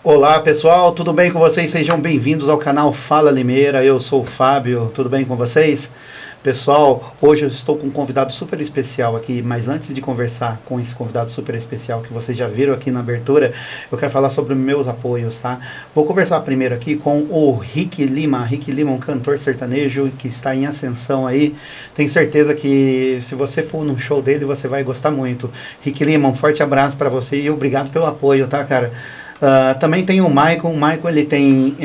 Olá pessoal, tudo bem com vocês? Sejam bem-vindos ao canal Fala Limeira, eu sou o Fábio, tudo bem com vocês? Pessoal, hoje eu estou com um convidado super especial aqui, mas antes de conversar com esse convidado super especial que vocês já viram aqui na abertura, eu quero falar sobre meus apoios, tá? Vou conversar primeiro aqui com o Rick Lima, um cantor sertanejo que está em ascensão aí. Tenho certeza que se você for num show dele, você vai gostar muito. Rick Lima, um forte abraço para você e obrigado pelo apoio, tá, cara? Também tem o Michael, ele tem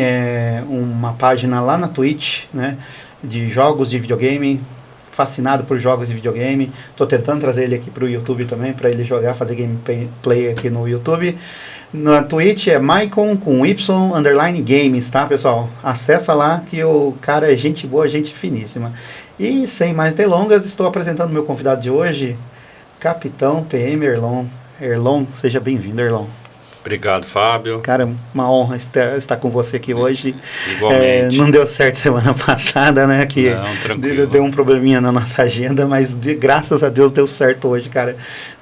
uma página lá na Twitch, né? De jogos de videogame, fascinado por jogos de videogame. Estou tentando trazer ele aqui para o YouTube também, para ele jogar, fazer gameplay aqui no YouTube. Na Twitch é Maicon com Y, _games, tá, pessoal? Acessa lá que o cara é gente boa, gente finíssima. E sem mais delongas, estou apresentando meu convidado de hoje, Capitão PM Erlon. Erlon, seja bem-vindo, Erlon. Obrigado, Fábio. Cara, uma honra estar com você aqui hoje. Igualmente. Não deu certo semana passada, né? Que não, tranquilo. Deu um probleminha na nossa agenda, mas graças a Deus deu certo hoje, cara.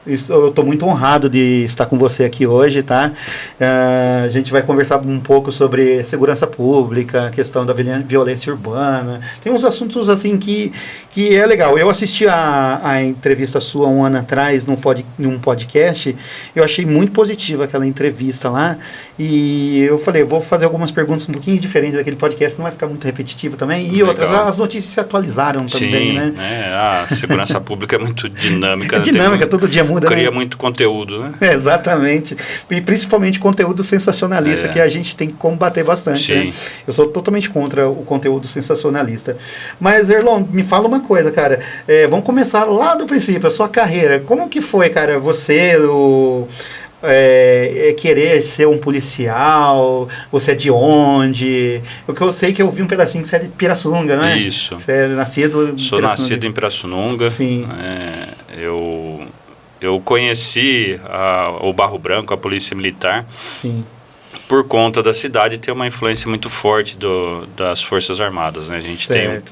Eu estou muito honrado de estar com você aqui hoje, tá? A gente vai conversar um pouco sobre segurança pública, questão da violência urbana. Tem uns assuntos assim que é legal. Eu assisti a entrevista sua um ano atrás num podcast. Eu achei muito positiva aquela entrevista lá. E eu falei, vou fazer algumas perguntas um pouquinho diferentes daquele podcast, não vai ficar muito repetitivo também. E legal. Outras, as notícias se atualizaram também, né? A segurança pública é muito dinâmica. É dinâmica, todo dia muda. Cria muito conteúdo, né? Exatamente. E principalmente conteúdo sensacionalista, que a gente tem que combater bastante. Né? Eu sou totalmente contra o conteúdo sensacionalista. Mas, Erlon, me fala uma coisa, cara. Vamos começar lá do princípio, a sua carreira. Como que foi, cara, você, querer ser um policial? Você é de onde? Porque eu sei que eu vi um pedacinho que você é de Pirassununga, não é? Isso. Você é nascido em Sou nascido em Pirassununga. Sim. Eu conheci o Barro Branco, a Polícia Militar. Sim. Por conta da cidade ter uma influência muito forte das Forças Armadas, né? A gente tem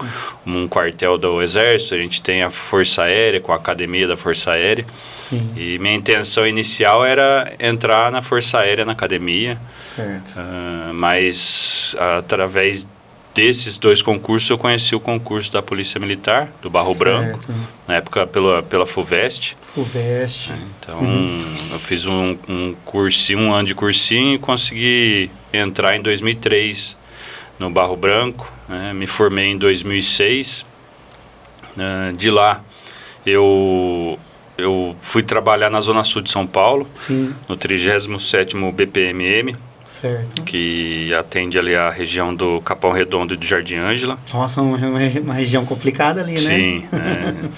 um quartel do Exército, a gente tem a Força Aérea, com a Academia da Força Aérea. Sim. E minha intenção inicial era entrar na Força Aérea, na Academia. Certo. Mas através desses dois concursos, eu conheci o concurso da Polícia Militar, do Barro Branco, na época pela FUVEST. Então, eu fiz um ano de cursinho e consegui entrar em 2003 no Barro Branco, né? Me formei em 2006. De lá, eu fui trabalhar na Zona Sul de São Paulo, no 37º BPMM, certo. Que atende ali a região do Capão Redondo e do Jardim Ângela. Nossa, uma região complicada ali, né? Sim,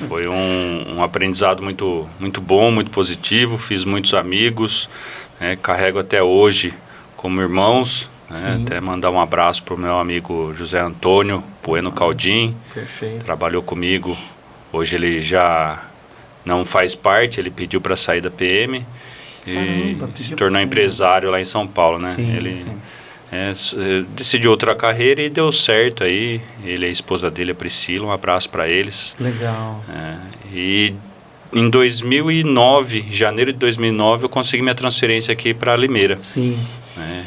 foi um aprendizado muito, muito bom, muito positivo, fiz muitos amigos, carrego até hoje como irmãos, até mandar um abraço para o meu amigo José Antônio Bueno Caldim. Perfeito. Trabalhou comigo, hoje ele já não faz parte, ele pediu para sair da PM. E se tornou empresário lá em São Paulo, né? Ele decidiu outra carreira e deu certo aí. Ele e a esposa dele, a Priscila, um abraço para eles. Legal. E em 2009, janeiro de 2009, eu consegui minha transferência aqui para Limeira. Sim.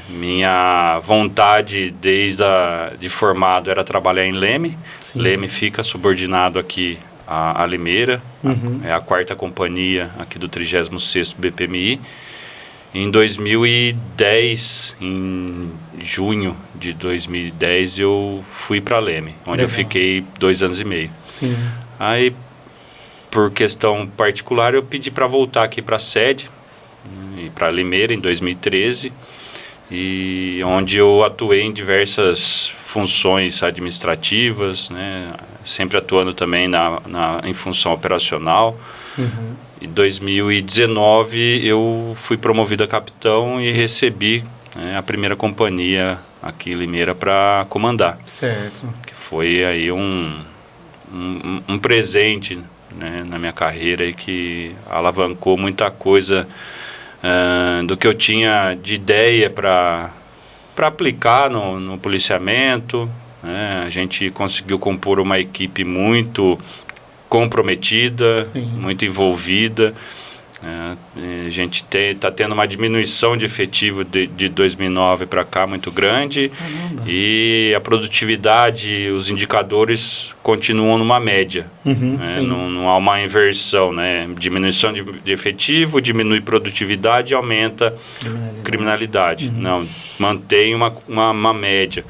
Minha vontade de formado era trabalhar em Leme. Sim. Leme fica subordinado aqui a Limeira, é a 4ª companhia aqui do 36º BPMI. Em 2010, em junho de 2010, eu fui para Leme, onde eu fiquei 2 anos e meio. Sim. Aí, por questão particular, eu pedi para voltar aqui para a sede, para Limeira, em 2013, e onde eu atuei em diversas funções administrativas, né? Sempre atuando também em função operacional. Em 2019 eu fui promovido a capitão e recebi a primeira companhia aqui em Limeira para comandar. Certo. Que foi aí um presente, né, na minha carreira e que alavancou muita coisa do que eu tinha de ideia para aplicar no policiamento. A gente conseguiu compor uma equipe muito comprometida, muito envolvida, A gente está tendo uma diminuição de efetivo de 2009 para cá muito grande. Caramba. E a produtividade, os indicadores continuam numa média. Não há uma inversão, né? Diminuição de efetivo, diminui produtividade e aumenta criminalidade. Não, mantém uma média.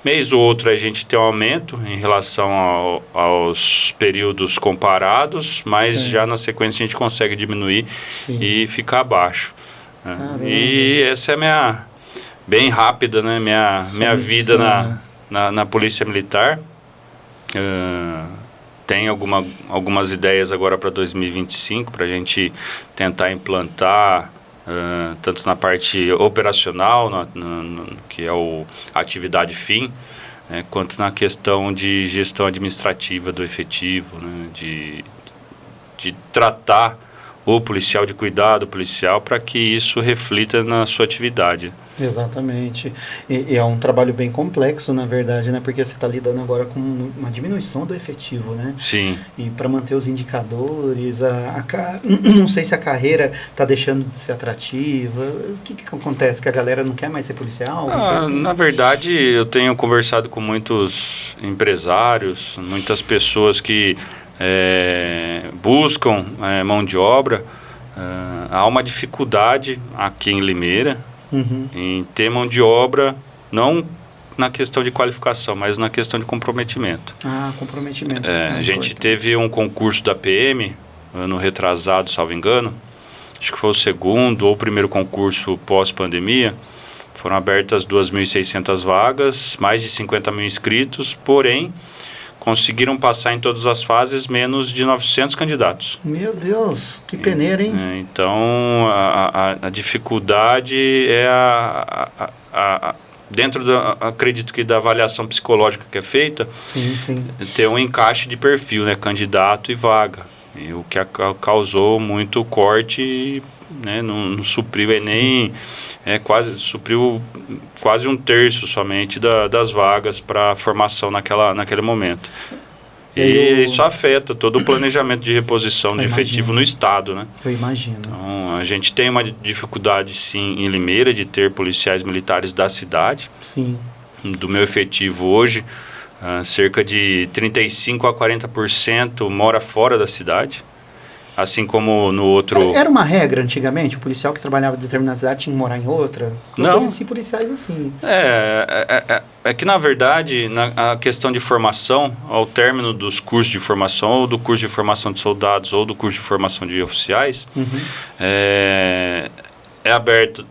Mês ou outro a gente tem um aumento em relação aos períodos comparados, mas já na sequência a gente consegue diminuir e ficar abaixo. E essa é a minha, bem rápida, né, minha vida na Polícia Militar. Tem algumas ideias agora para 2025, para a gente tentar implantar, tanto na parte operacional, que é a atividade fim, quanto na questão de gestão administrativa do efetivo, né, de tratar o policial, de cuidar do policial, para que isso reflita na sua atividade. Exatamente. E é um trabalho bem complexo, na verdade, né? Porque você está lidando agora com uma diminuição do efetivo, né? Sim. E para manter os indicadores, não sei se a carreira está deixando de ser atrativa. O que acontece? Que a galera não quer mais ser policial? Assim? Na verdade, eu tenho conversado com muitos empresários, muitas pessoas que buscam mão de obra. Há uma dificuldade aqui em Limeira em ter mão de obra, não na questão de qualificação, mas na questão de comprometimento. Comprometimento. A gente teve um concurso da PM, ano retrasado, salvo engano, acho que foi o segundo ou o primeiro concurso pós-pandemia. Foram abertas 2.600 vagas, mais de 50 mil inscritos, porém conseguiram passar em todas as fases menos de 900 candidatos. Meu Deus, que peneira, hein? Então, a dificuldade é dentro acredito que da avaliação psicológica que é feita, ter um encaixe de perfil, né, candidato e vaga. E o que causou muito corte, né, não supriu nem... supriu quase um terço somente das vagas para formação naquele momento. E isso afeta todo o planejamento de reposição de efetivo no Estado, né? Eu imagino. Então, a gente tem uma dificuldade, sim, em Limeira, de ter policiais militares da cidade. Sim. Do meu efetivo hoje, cerca de 35% a 40% mora fora da cidade. Assim como no outro... Era uma regra antigamente? O policial que trabalhava em determinada cidade tinha que morar em outra? Não. Eu conheci policiais assim. É que, na verdade, a questão de formação, ao término dos cursos de formação, ou do curso de formação de soldados, ou do curso de formação de oficiais,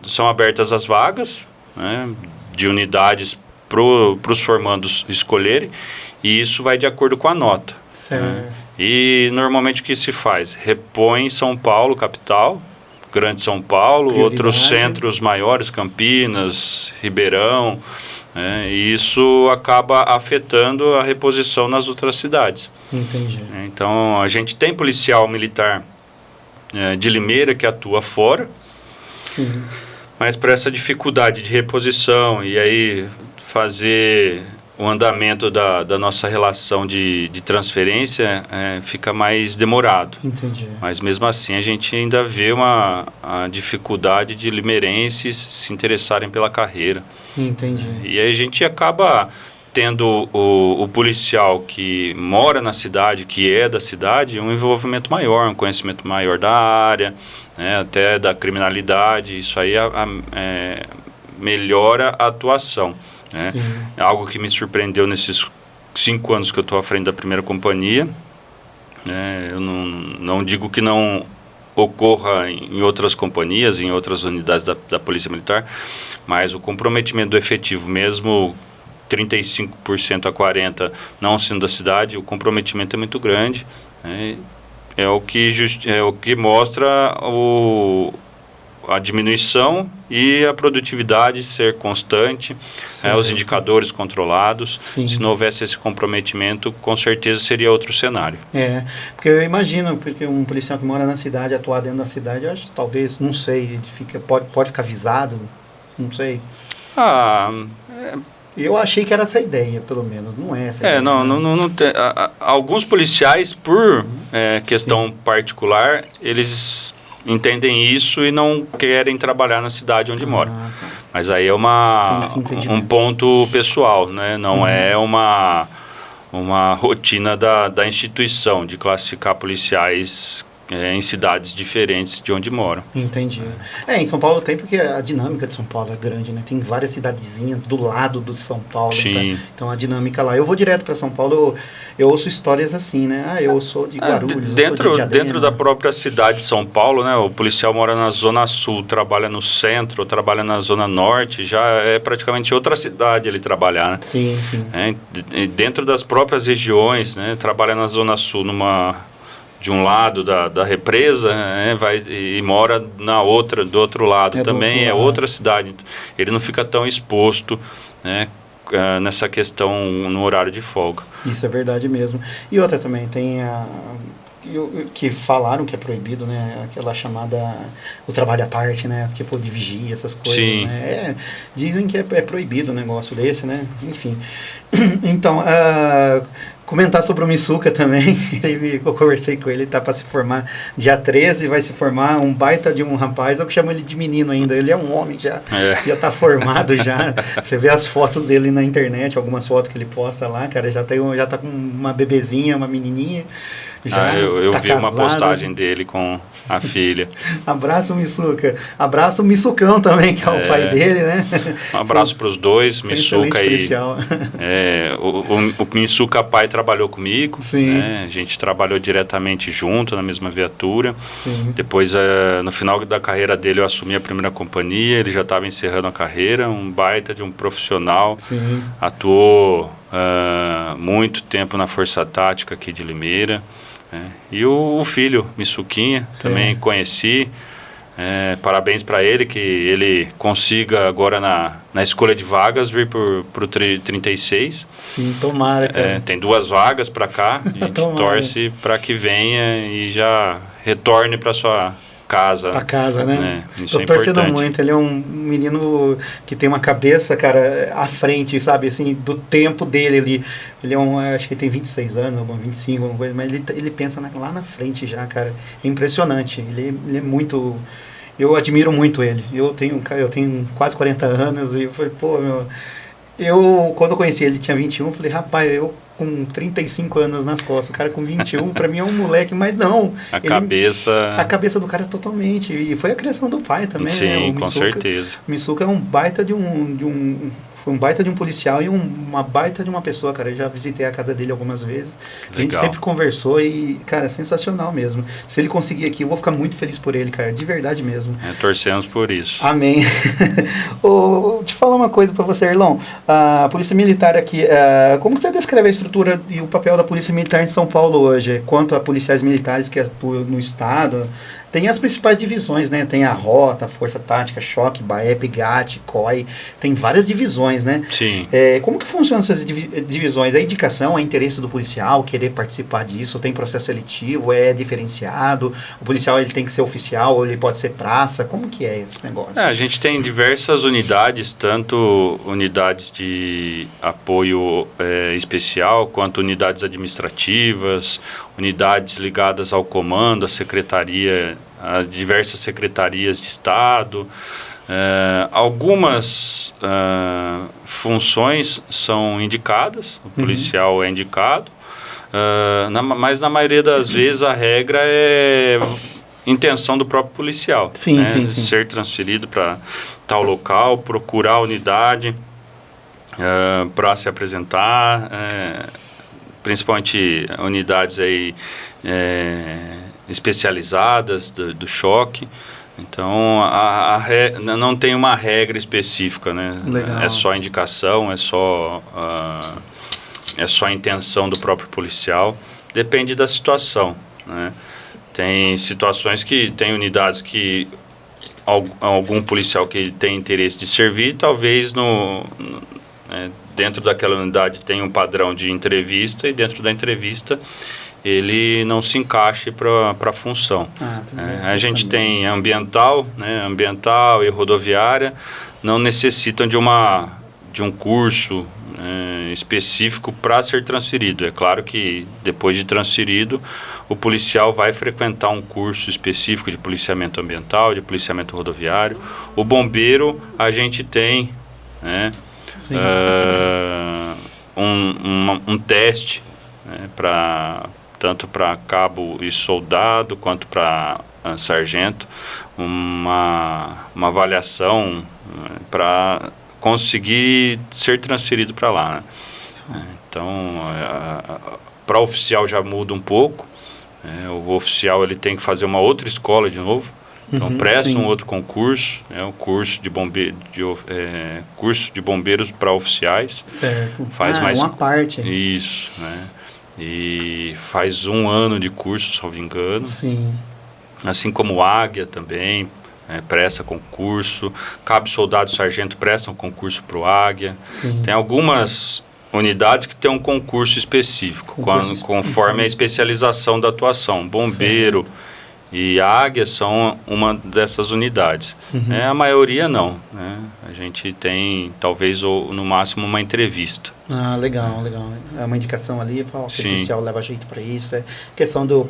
são abertas as vagas, né, de unidades para os formandos escolherem, e isso vai de acordo com a nota. Certo. Né? E normalmente o que se faz? Repõe São Paulo, capital, Grande São Paulo, outros centros maiores, Campinas, Ribeirão, e isso acaba afetando a reposição nas outras cidades. Entendi. Então, a gente tem policial militar de Limeira que atua fora, Sim. mas por essa dificuldade de reposição e aí fazer o andamento da nossa relação de transferência fica mais demorado. Entendi. Mas mesmo assim a gente ainda vê a dificuldade de limeirenses se interessarem pela carreira. Entendi. E aí a gente acaba tendo o policial que mora na cidade, que é da cidade, um envolvimento maior, um conhecimento maior da área, né, até da criminalidade. Isso aí melhora a atuação. Né? Algo que me surpreendeu nesses 5 anos que eu estou à frente da primeira companhia. Eu não digo que não ocorra em outras companhias, em outras unidades da Polícia Militar, mas o comprometimento do efetivo, mesmo 35% a 40% não sendo da cidade, o comprometimento é muito grande. É o que mostra a diminuição e a produtividade ser constante, os indicadores controlados. Sim. Se não houvesse esse comprometimento, com certeza seria outro cenário. Porque eu imagino, porque um policial que mora na cidade, atuar dentro da cidade, eu acho que talvez, não sei, pode ficar visado, não sei. Eu achei que era essa a ideia, pelo menos, não é essa a ideia. Não tem, alguns policiais, por questão particular, eles entendem isso e não querem trabalhar na cidade onde moram. Tá. Mas aí é um ponto pessoal, né? Não é uma rotina da instituição de classificar policiais em cidades diferentes de onde moram. Entendi. Em São Paulo tem, porque a dinâmica de São Paulo é grande, né? Tem várias cidadezinhas do lado do São Paulo. Sim. Tá? Então a dinâmica lá. Eu vou direto para São Paulo, eu ouço histórias assim, né? Eu sou de Guarulhos, dentro da própria cidade de São Paulo, né? O policial mora na Zona Sul, trabalha no centro, trabalha na Zona Norte, já é praticamente outra cidade ele trabalhar, né? Sim. Dentro das próprias regiões, né? Trabalha na Zona Sul, de um lado da represa, e mora do outro lado também, é outra cidade. Ele não fica tão exposto, né, nessa questão no horário de folga. Isso é verdade mesmo. E outra também, tem que falaram que é proibido, né, aquela chamada, o trabalho à parte, né, tipo de vigia, essas coisas. Sim. Né? Dizem que é proibido um negócio desse, né, enfim. Então, comentar sobre o Missuca também, eu conversei com ele, tá para se formar dia 13, vai se formar um baita de um rapaz, eu que chamo ele de menino ainda, ele é um homem já tá formado já, você vê as fotos dele na internet, algumas fotos que ele posta lá, cara, já tá com uma bebezinha, uma menininha, eu tá vi casado. Uma postagem dele com a filha. Abraço o Missuca, abraço o Missucão também, que é o pai dele, né? Um abraço para os dois, Missuca aí. O Missuca pai trabalhou comigo, né? A gente trabalhou diretamente junto na mesma viatura. Sim. Depois, no final da carreira dele, eu assumi a primeira companhia, ele já estava encerrando a carreira, um baita de um profissional. Sim. Atuou muito tempo na Força Tática aqui de Limeira. E o filho, Missuquinha, também conheci. Parabéns para ele, que ele consiga agora na escolha de vagas vir para o 36. Sim, tomara, cara. Tem 2 vagas para cá, a gente torce para que venha e já retorne para sua casa. Pra casa, né? Isso tô torcendo muito, ele é um menino que tem uma cabeça, cara, à frente, sabe, assim, do tempo dele ali. Ele acho que ele tem 26 anos, 25, alguma coisa, mas ele pensa lá na frente já, cara. É impressionante, ele é muito... Eu admiro muito ele. Eu tenho quase 40 anos e eu falei, quando eu conheci ele, tinha 21, eu falei, rapaz, eu com 35 anos nas costas, o cara com 21, pra mim é um moleque, mas não. A cabeça do cara totalmente. E foi a criação do pai também, sim, né? Com certeza. O Missuca é um baita foi um baita de um policial e uma baita de uma pessoa, cara. Eu já visitei a casa dele algumas vezes. Legal. A gente sempre conversou e, cara, sensacional mesmo. Se ele conseguir aqui, eu vou ficar muito feliz por ele, cara. De verdade mesmo. Torcemos por isso. Amém. Te falar uma coisa pra você, Erlon. A Polícia Militar aqui, como você descreve a estrutura e o papel da Polícia Militar em São Paulo hoje? Quanto a policiais militares que atuam no Estado... Tem as principais divisões, né? Tem a Rota, a Força Tática, Choque, BAEP, GAT, COI. Tem várias divisões, né? Sim. Como que funcionam essas divisões? A indicação, é interesse do policial querer participar disso? Tem processo seletivo? É diferenciado? O policial ele tem que ser oficial ou ele pode ser praça? Como que é esse negócio? A gente tem diversas unidades, tanto unidades de apoio especial, quanto unidades administrativas, unidades ligadas ao comando, à secretaria, a diversas secretarias de Estado. Algumas funções são indicadas, o policial é indicado, mas na maioria das vezes a regra é intenção do próprio policial. Sim. Ser transferido para tal local, procurar a unidade para se apresentar, principalmente unidades aí, especializadas do choque. Então, não tem uma regra específica, né? Legal. É só indicação, é só a intenção do próprio policial. Depende da situação, né? Tem situações que tem unidades que algum policial que tem interesse de servir, talvez dentro daquela unidade tem um padrão de entrevista e dentro da entrevista ele não se encaixe para a função. A gente tem ambiental, né, ambiental e rodoviária, não necessitam de de um curso específico para ser transferido. É claro que depois de transferido, o policial vai frequentar um curso específico de policiamento ambiental, de policiamento rodoviário. O bombeiro, a gente tem, né, um teste, né, tanto para cabo e soldado quanto para sargento, uma avaliação para conseguir ser transferido para lá, né? Então, para oficial já muda um pouco, o oficial ele tem que fazer uma outra escola de novo, então presta um outro concurso, o curso de bombeiros para oficiais. Certo. Faz mais uma parte. Isso, né? E faz 1 ano de curso, salvo engano. Sim. Assim como o Águia também presta concurso, cabo soldado e sargento prestam concurso para o Águia. Sim. Tem algumas unidades que tem um concurso específico, conforme a especialização da atuação. Bombeiro e Águia são uma dessas unidades. A maioria não, né? A gente tem, talvez, no máximo, uma entrevista. Ah, legal, legal. É uma indicação ali, fala, o policial leva jeito para isso. É questão do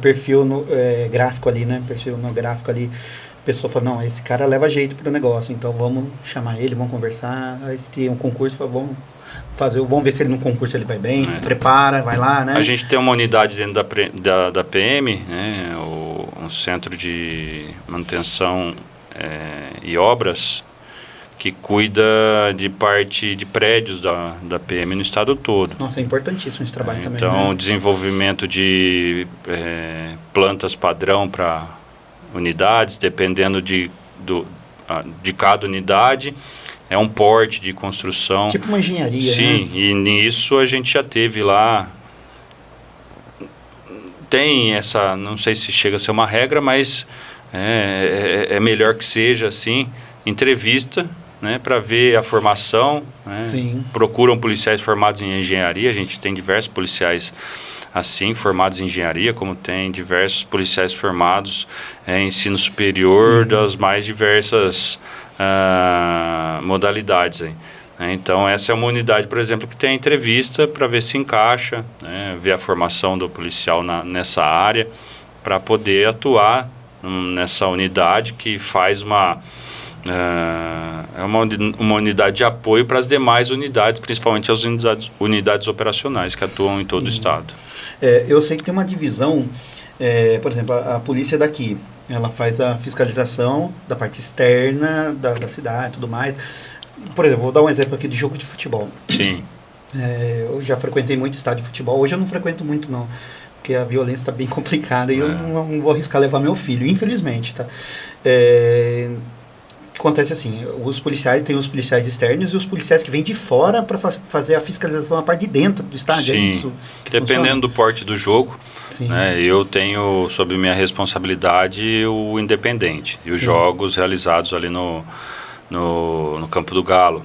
perfil gráfico ali, né? Perfil no gráfico ali. A pessoa fala, não, esse cara leva jeito para o negócio, então vamos chamar ele, vamos conversar. Aí se tem um concurso, vamos ver se ele no concurso ele vai bem, se prepara, vai lá, né? A gente tem uma unidade dentro da PM, né? Um centro de manutenção e obras, que cuida de parte de prédios da PM no estado todo. Nossa, é importantíssimo esse trabalho também. Então, né? Desenvolvimento de plantas padrão para unidades, dependendo de cada unidade, é um porte de construção. Tipo uma engenharia, Sim, né? E nisso a gente já teve lá. Tem essa, não sei se chega a ser uma regra, mas é melhor que seja assim, entrevista, né, para ver a formação, né? Sim. Procuram policiais formados em engenharia, a gente tem diversos policiais assim, formados em engenharia, como tem diversos policiais formados em ensino superior. Sim. Das mais diversas modalidades aí. Então, essa é uma unidade, por exemplo, que tem a entrevista para ver se encaixa, né, ver a formação do policial nessa área, para poder atuar nessa unidade que faz uma unidade de apoio para as demais unidades, principalmente as unidades operacionais que atuam em todo o estado. Eu sei que tem uma divisão, por exemplo, a polícia daqui, ela faz a fiscalização da parte externa da cidade e tudo mais. Por exemplo, vou dar um exemplo aqui de jogo de futebol. Sim. Eu já frequentei muito estádio de futebol. Hoje eu não frequento muito, não, porque a violência está bem complicada e eu não vou arriscar levar meu filho, infelizmente, tá? O que acontece assim, os policiais, tem os policiais externos e os policiais que vêm de fora para fazer a fiscalização na parte de dentro do estádio. Sim. É isso que dependendo funciona? do porte do jogo, Sim. né, eu tenho sob minha responsabilidade o independente e os jogos realizados ali no Campo do Galo.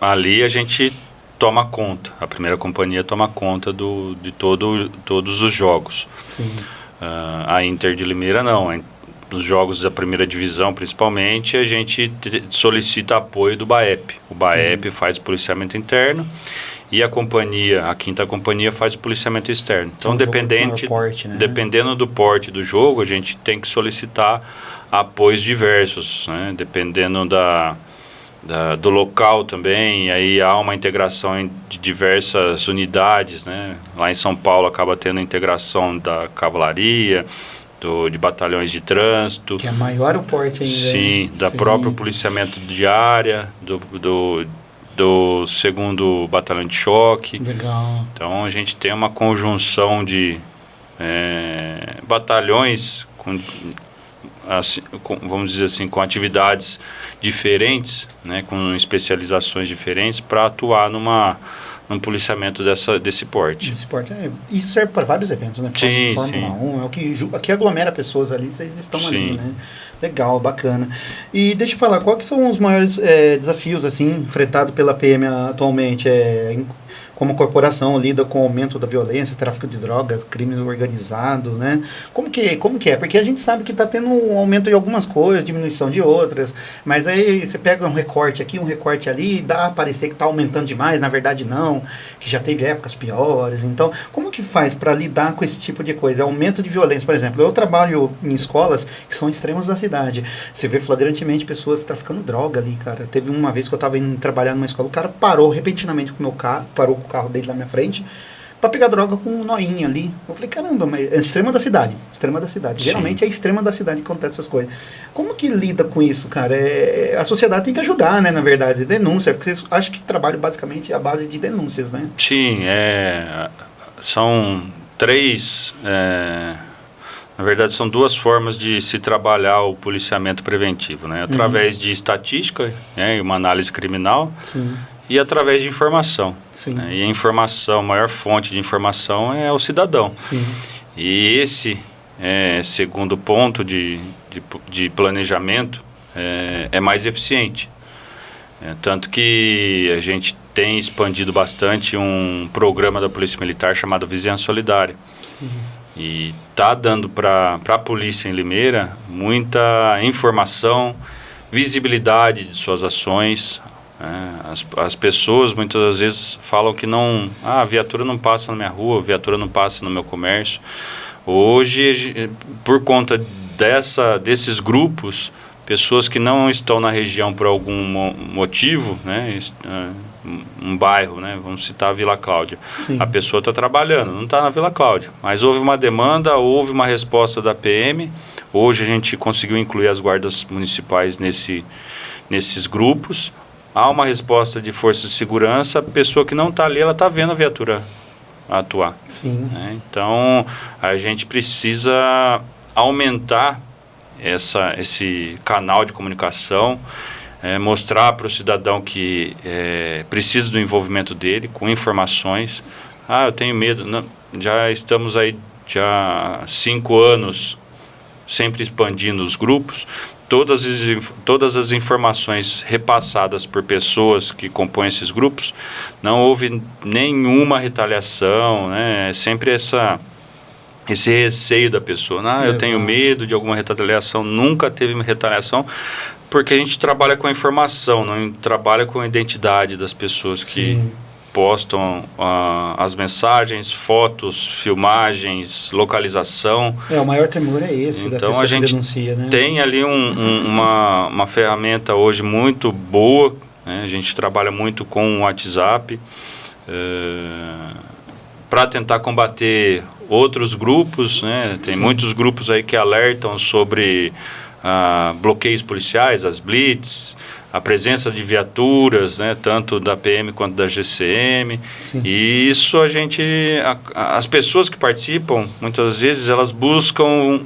Ali a gente toma conta, a primeira companhia toma conta de todos os jogos. Sim. A Inter de Limeira não, nos jogos da primeira divisão principalmente, a gente solicita apoio do BAEP. O BAEP faz o policiamento interno e a quinta companhia faz o policiamento externo. Então, dependendo do porte do jogo, a gente tem que solicitar apoios diversos, né? Dependendo do local também, aí há uma integração de diversas unidades, né? Lá em São Paulo acaba tendo a integração da cavalaria, de batalhões de trânsito. Que é maior o porte ainda. Sim, da próprio policiamento de área, do 2º Batalhão de Choque. Legal. Então a gente tem uma conjunção de batalhões vamos dizer assim, com atividades diferentes, né, com especializações diferentes para atuar num policiamento desse porte. Isso serve para vários eventos, né? Fórmula 1, é o que aglomera pessoas ali, vocês estão ali, né? Legal, bacana. E deixa eu falar, quais são os maiores desafios assim enfrentados pela PM atualmente? como corporação lida com o aumento da violência, tráfico de drogas, crime organizado, né? Como que é? Porque a gente sabe que está tendo um aumento de algumas coisas, diminuição de outras, mas aí você pega um recorte aqui, um recorte ali, e dá a parecer que está aumentando demais, na verdade não, que já teve épocas piores. Então, como que faz para lidar com esse tipo de coisa? Aumento de violência, por exemplo, eu trabalho em escolas que são extremos da cidade, você vê flagrantemente pessoas traficando droga ali, cara. Teve uma vez que eu estava indo trabalhar numa escola, o cara parou repentinamente com o meu carro, parou com o carro dele na minha frente, para pegar droga com um noinha ali. Eu falei, caramba, mas é extrema da cidade. Sim. Geralmente é extrema da cidade que acontece essas coisas. Como que lida com isso, cara? A sociedade tem que ajudar, né, na verdade, denúncia, porque vocês acham que trabalho basicamente é a base de denúncias, né? Sim, são três... Na verdade, são duas formas de se trabalhar o policiamento preventivo, né? Através de estatística, né, uma análise criminal. Sim. E através de informação. Sim. Né? E a informação, a maior fonte de informação é o cidadão. Sim. E esse segundo ponto de planejamento é mais eficiente. Tanto que a gente tem expandido bastante um programa da Polícia Militar chamado Vizinhança Solidária. Sim. E está dando para a polícia em Limeira muita informação, visibilidade de suas ações. As pessoas muitas das vezes falam que a viatura não passa na minha rua, a viatura não passa no meu comércio. Hoje, por conta desses grupos, pessoas que não estão na região por algum motivo, né, um bairro, né, vamos citar a Vila Cláudia. Sim. A pessoa está trabalhando, não está na Vila Cláudia, mas houve uma demanda, houve uma resposta da PM. Hoje a gente conseguiu incluir as guardas municipais nesses grupos. Há uma resposta de força de segurança, a pessoa que não está ali, ela está vendo a viatura atuar. Sim. Né? Então, a gente precisa aumentar esse canal de comunicação, mostrar para o cidadão que precisa do envolvimento dele com informações. Eu tenho medo. Não, já estamos aí já 5 anos sempre expandindo os grupos. Todas as informações repassadas por pessoas que compõem esses grupos, não houve nenhuma retaliação, né? Sempre esse receio da pessoa. Eu tenho medo de alguma retaliação. Nunca teve retaliação, porque a gente trabalha com a informação, não trabalha com a identidade das pessoas que postam as mensagens, fotos, filmagens, localização. O maior temor é esse, então, da pessoa que denuncia, né? Tem ali uma ferramenta hoje muito boa, né? A gente trabalha muito com o WhatsApp para tentar combater outros grupos, né? Tem muitos grupos aí que alertam sobre bloqueios policiais, as blitz, a presença de viaturas, né, tanto da PM quanto da GCM. Sim. E isso as pessoas que participam, muitas vezes elas buscam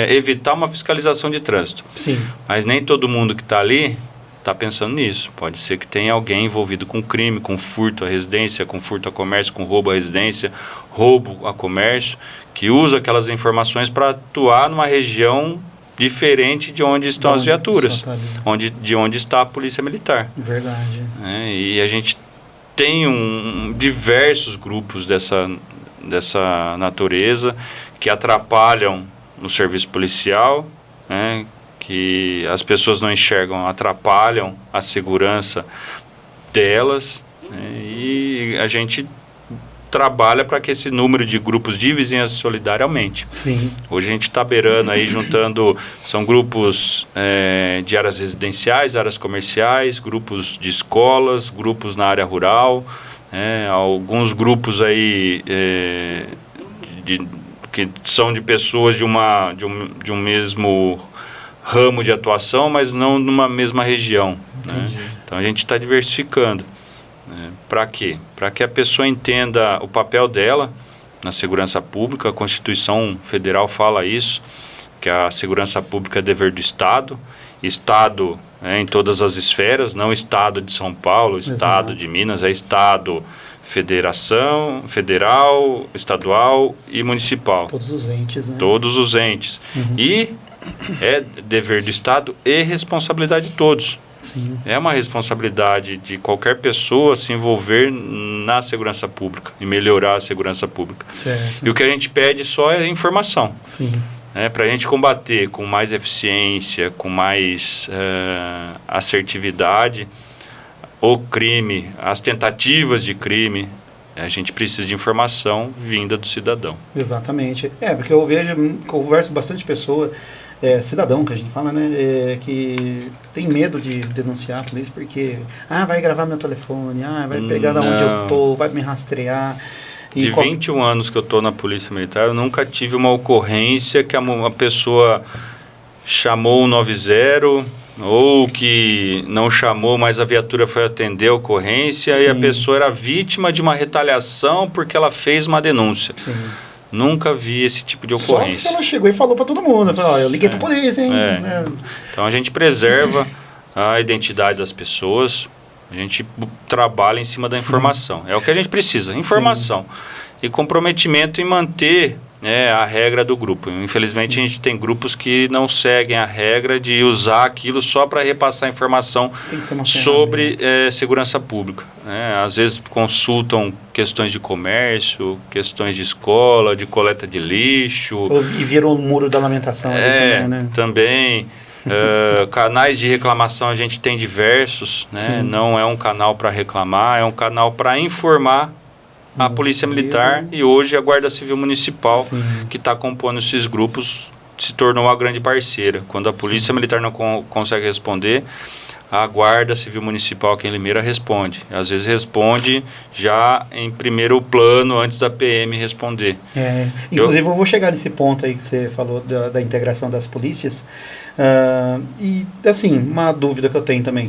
evitar uma fiscalização de trânsito. Sim. Mas nem todo mundo que está ali está pensando nisso. Pode ser que tenha alguém envolvido com crime, com furto à residência, com furto a comércio, com roubo à residência, roubo a comércio, que usa aquelas informações para atuar numa região diferente de onde estão as viaturas, de onde está a Polícia Militar. Verdade. E a gente tem diversos grupos dessa natureza que atrapalham no serviço policial, né, que as pessoas não enxergam, atrapalham a segurança delas, né, e a gente trabalha para que esse número de grupos de vizinhança solidária aumente. Sim. Hoje a gente está beirando aí, são grupos de áreas residenciais, áreas comerciais, grupos de escolas, grupos na área rural, alguns grupos aí que são de pessoas de um mesmo ramo de atuação, mas não numa mesma região. Né? Então a gente está diversificando. Para quê? Para que a pessoa entenda o papel dela na segurança pública. A Constituição Federal fala isso, que a segurança pública é dever do Estado. Estado em todas as esferas, não Estado de São Paulo, Estado de Minas, é Estado, federação, federal, estadual e municipal. Todos os entes, né? Todos os entes. Uhum. E é dever do Estado e responsabilidade de todos. Sim. É uma responsabilidade de qualquer pessoa se envolver na segurança pública e melhorar a segurança pública. Certo. E o que a gente pede só é informação. Sim. Para a gente combater com mais eficiência, com mais assertividade o crime, as tentativas de crime, a gente precisa de informação vinda do cidadão. Exatamente. Porque eu converso bastante pessoa, cidadão que a gente fala, né, que tem medo de denunciar a polícia porque, vai gravar meu telefone, vai pegar da onde eu tô, vai me rastrear. De 21 anos que eu tô na Polícia Militar, eu nunca tive uma ocorrência que uma pessoa chamou o 90 ou que não chamou, mas a viatura foi atender a ocorrência. Sim. E a pessoa era vítima de uma retaliação porque ela fez uma denúncia. Sim. Nunca vi esse tipo de ocorrência. Só se ela chegou e falou para todo mundo, falou, eu liguei para a polícia, hein? Então a gente preserva a identidade das pessoas, a gente trabalha em cima da informação. É o que a gente precisa, informação. Sim. E comprometimento em manter a regra do grupo. Infelizmente, sim, a gente tem grupos que não seguem a regra de usar aquilo só para repassar informação sobre segurança pública. Às vezes consultam questões de comércio, questões de escola, de coleta de lixo. E virou um muro da lamentação. Também, né? Também. Canais de reclamação a gente tem diversos, né? Não é um canal para reclamar, é um canal para informar a Polícia Militar e hoje a Guarda Civil Municipal, sim, que está compondo esses grupos, se tornou uma grande parceira. Quando a Polícia Militar não consegue responder, a Guarda Civil Municipal aqui em Limeira responde. Às vezes responde já em primeiro plano, antes da PM responder. Inclusive eu vou chegar nesse ponto aí que você falou da integração das polícias. E assim, uma dúvida que eu tenho também.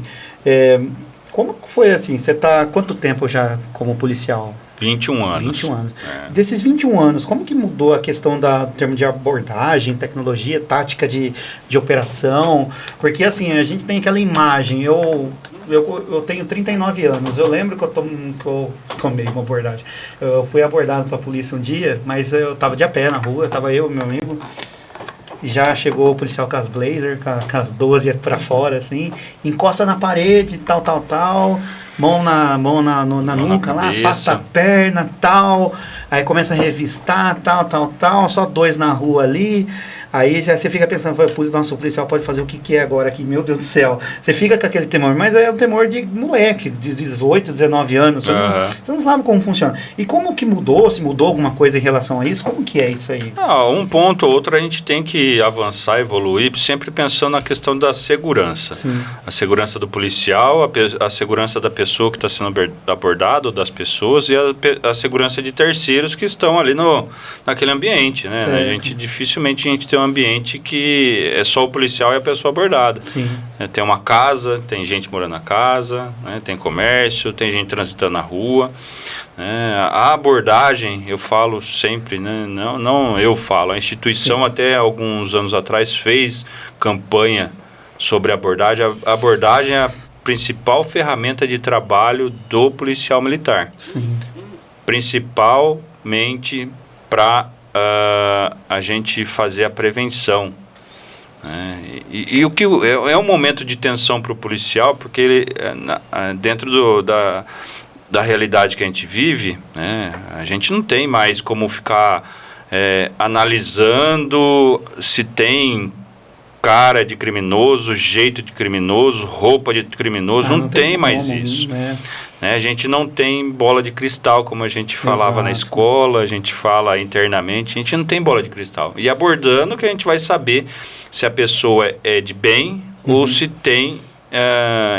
Como foi assim? Você está há quanto tempo já como policial? 21 anos. 21 anos. Desses 21 anos, como que mudou a questão da termo de abordagem, tecnologia, tática de operação? Porque assim, a gente tem aquela imagem, eu tenho 39 anos, eu lembro que eu tomei uma abordagem. Eu fui abordado pela polícia um dia, mas eu estava de a pé na rua, estava eu e meu amigo, e já chegou o policial com as blazer, com as 12 para fora, assim, encosta na parede, tal, mão na nuca lá, afasta a perna, tal, aí começa a revistar, tal, só 2 na rua ali, aí já você fica pensando, nossa, o policial pode fazer o que é agora aqui, meu Deus do céu, você fica com aquele temor, mas é um temor de moleque, de 18, 19 anos, você não sabe como funciona. E como que mudou, se mudou alguma coisa em relação a isso, como que é isso aí? Um ponto ou outro a gente tem que avançar, evoluir, sempre pensando na questão da segurança. Sim. A segurança do policial, a segurança da pessoa que está sendo abordada, ou das pessoas, e a segurança de terceiros que estão ali naquele ambiente, né? Dificilmente a gente tem um ambiente que é só o policial e a pessoa abordada. Sim. Tem uma casa, tem gente morando na casa, tem comércio, tem gente transitando na rua. A abordagem, eu falo sempre, né? Não eu falo, a instituição, sim, até alguns anos atrás fez campanha sobre abordagem. A abordagem é a principal ferramenta de trabalho do policial militar. Sim. Principalmente para a gente fazer a prevenção. E o que é um momento de tensão para o policial, porque ele, dentro da realidade que a gente vive, a gente não tem mais como ficar analisando se tem cara de criminoso, jeito de criminoso, roupa de criminoso, não tem mais isso. A gente não tem bola de cristal, como a gente falava, exato, na escola, a gente fala internamente, a gente não tem bola de cristal. E abordando que a gente vai saber se a pessoa é de bem, uhum, ou se tem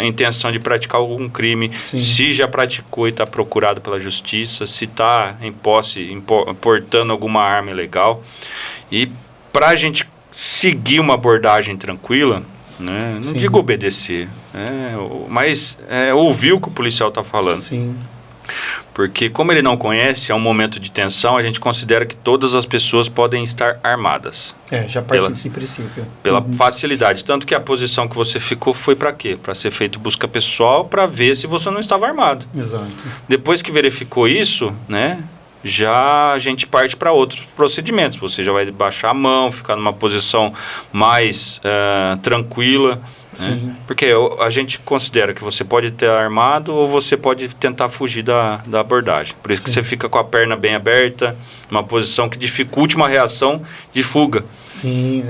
intenção de praticar algum crime, sim, se já praticou e está procurado pela justiça, se está em posse, portando alguma arma ilegal. E para a gente seguir uma abordagem tranquila, né? Não, sim, digo obedecer, mas ouvir o que o policial está falando. Sim. Porque como ele não conhece, é um momento de tensão, a gente considera que todas as pessoas podem estar armadas. Já parte desse princípio. Pela facilidade. Tanto que a posição que você ficou foi para quê? Para ser feito busca pessoal, para ver se você não estava armado. Exato. Depois que verificou isso, né? Já a gente parte para outros procedimentos. Você já vai baixar a mão, ficar numa posição mais tranquila. Sim. Né? Porque a gente considera que você pode ter armado ou você pode tentar fugir da abordagem. Por isso que você fica com a perna bem aberta, uma posição que dificulte uma reação de fuga. Sim,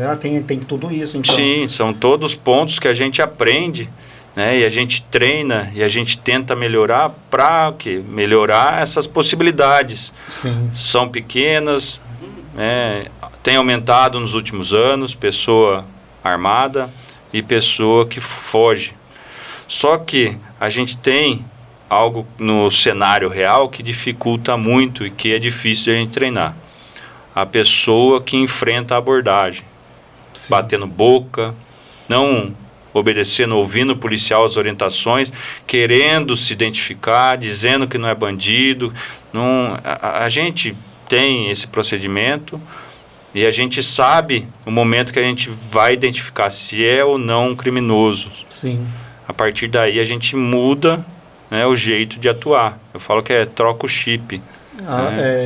tem tudo isso, então. Sim, são todos pontos que a gente aprende, né? E a gente treina e a gente tenta melhorar para o quê? Melhorar essas possibilidades. Sim. São pequenas, tem aumentado nos últimos anos, pessoa armada e pessoa que foge. Só que a gente tem algo no cenário real que dificulta muito e que é difícil de a gente treinar. A pessoa que enfrenta a abordagem, Sim. batendo boca, não obedecendo, ouvindo o policial as orientações, querendo se identificar, dizendo que não é bandido. Não, a gente tem esse procedimento e a gente sabe o momento que a gente vai identificar se é ou não um criminoso. Sim. A partir daí a gente muda, né, o jeito de atuar. Eu falo que troca o chip.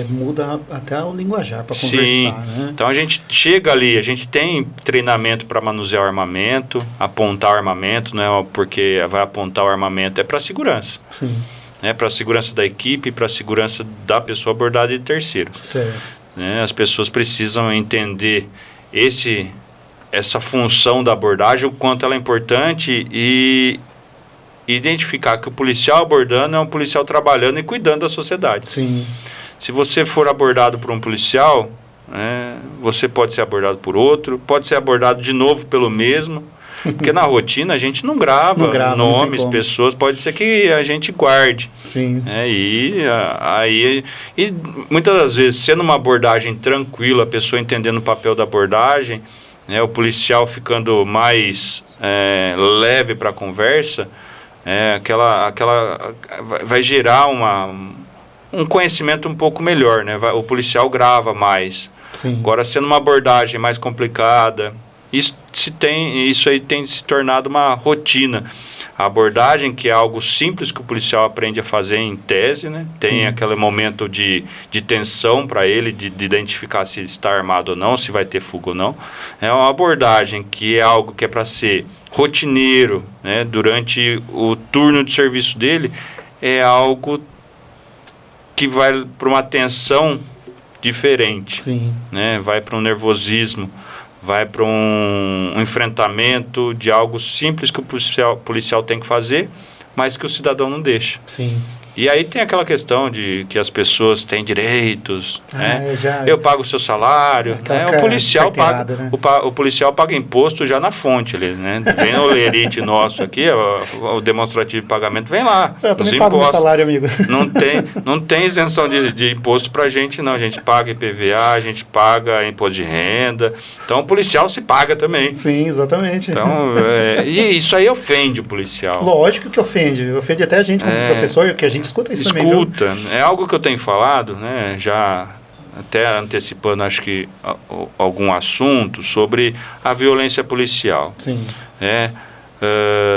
Muda até o linguajar para conversar. Sim. Né? Então a gente chega ali, a gente tem treinamento para manusear o armamento, apontar o armamento, não é porque vai apontar o armamento, é para segurança. Sim. É para a segurança da equipe, para a segurança da pessoa abordada e de terceiros. Certo. As pessoas precisam entender essa função da abordagem, o quanto ela é importante e identificar que o policial abordando é um policial trabalhando e cuidando da sociedade. Sim. Se você for abordado por um policial, você pode ser abordado por outro, pode ser abordado de novo pelo mesmo, porque na rotina a gente não grava nomes, pessoas, pode ser que a gente guarde. Sim. E muitas das vezes, sendo uma abordagem tranquila, a pessoa entendendo o papel da abordagem, o policial ficando mais leve para a conversa, vai gerar um conhecimento um pouco melhor, né? O policial grava mais. Sim. Agora, sendo uma abordagem mais complicada, isso aí tem se tornado uma rotina. A abordagem, que é algo simples que o policial aprende a fazer em tese, né? Tem Sim. aquele momento de tensão para ele, de identificar se ele está armado ou não, se vai ter fuga ou não. É uma abordagem que é algo que é para ser rotineiro, né? Durante o turno de serviço dele, é algo que vai para uma tensão diferente. Sim. Né? Vai para um nervosismo, vai para um enfrentamento de algo simples que o policial tem que fazer, mas que o cidadão não deixa. Sim. E aí tem aquela questão de que as pessoas têm direitos, né? Eu pago o seu salário, né? O policial paga, né? O policial paga imposto já na fonte ali, né? Vem no lerite nosso aqui, o demonstrativo de pagamento, vem lá. Eu também pago meu salário, amigo. Não tem isenção de imposto pra gente, não. A gente paga IPVA, a gente paga imposto de renda. Então o policial se paga também. Sim, exatamente. Então, e isso aí ofende o policial. Lógico que ofende. Ofende até a gente como professor, que a gente escuta isso também, viu? É algo que eu tenho falado, né, já até antecipando, acho que algum assunto sobre a violência policial. Sim.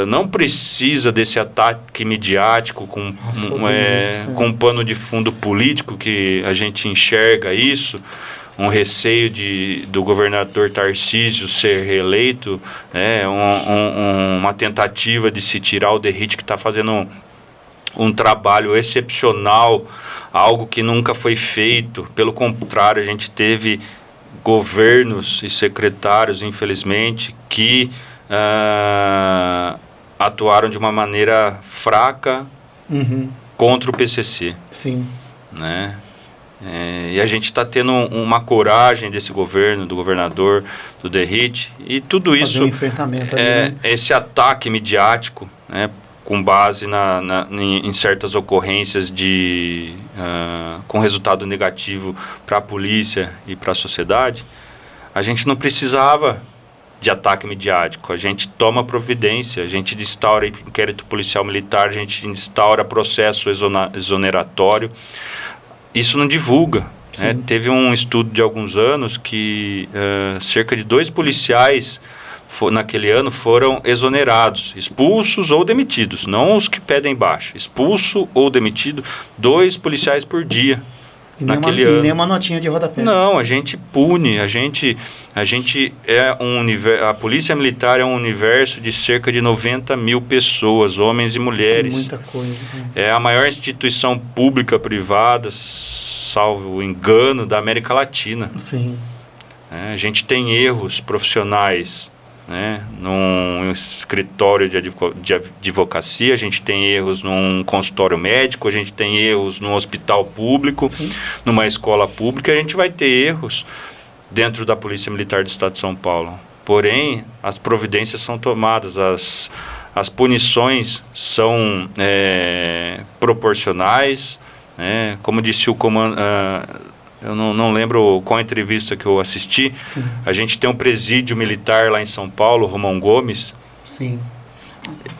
Não precisa desse ataque midiático com um pano de fundo político, que a gente enxerga isso, um receio do governador Tarcísio ser reeleito, uma tentativa de se tirar o Derrite, que está fazendo um trabalho excepcional, algo que nunca foi feito. Pelo contrário, a gente teve governos e secretários, infelizmente, que atuaram de uma maneira fraca contra o PCC. Sim. Né? E a gente está tendo uma coragem desse governo, do governador, do Derrite, e tudo isso, enfrentamento ali, né? Esse ataque midiático, né, com base em certas ocorrências com resultado negativo para a polícia e para a sociedade. A gente não precisava de ataque midiático, a gente toma providência, a gente instaura inquérito policial militar, a gente instaura processo exoneratório. Isso não divulga. Né? Teve um estudo de alguns anos que cerca de 2 policiais naquele ano foram exonerados, expulsos ou demitidos, não os que pedem baixa, expulso ou demitido, 2 policiais por dia. naquele ano. E nem uma notinha de rodapé. Não, a gente pune, a gente é a Polícia Militar é um universo de cerca de 90 mil pessoas, homens e mulheres. Muita coisa. É a maior instituição pública privada, salvo engano, da América Latina. Sim. A gente tem erros profissionais, né? Num escritório de advocacia, a gente tem erros num consultório médico, a gente tem erros num hospital público, sim, numa escola pública, a gente vai ter erros dentro da Polícia Militar do Estado de São Paulo. Porém, as providências são tomadas, as punições são proporcionais, né? Como disse o comandante... eu não lembro qual entrevista que eu assisti. Sim. A gente tem um presídio militar lá em São Paulo, Romão Gomes. Sim.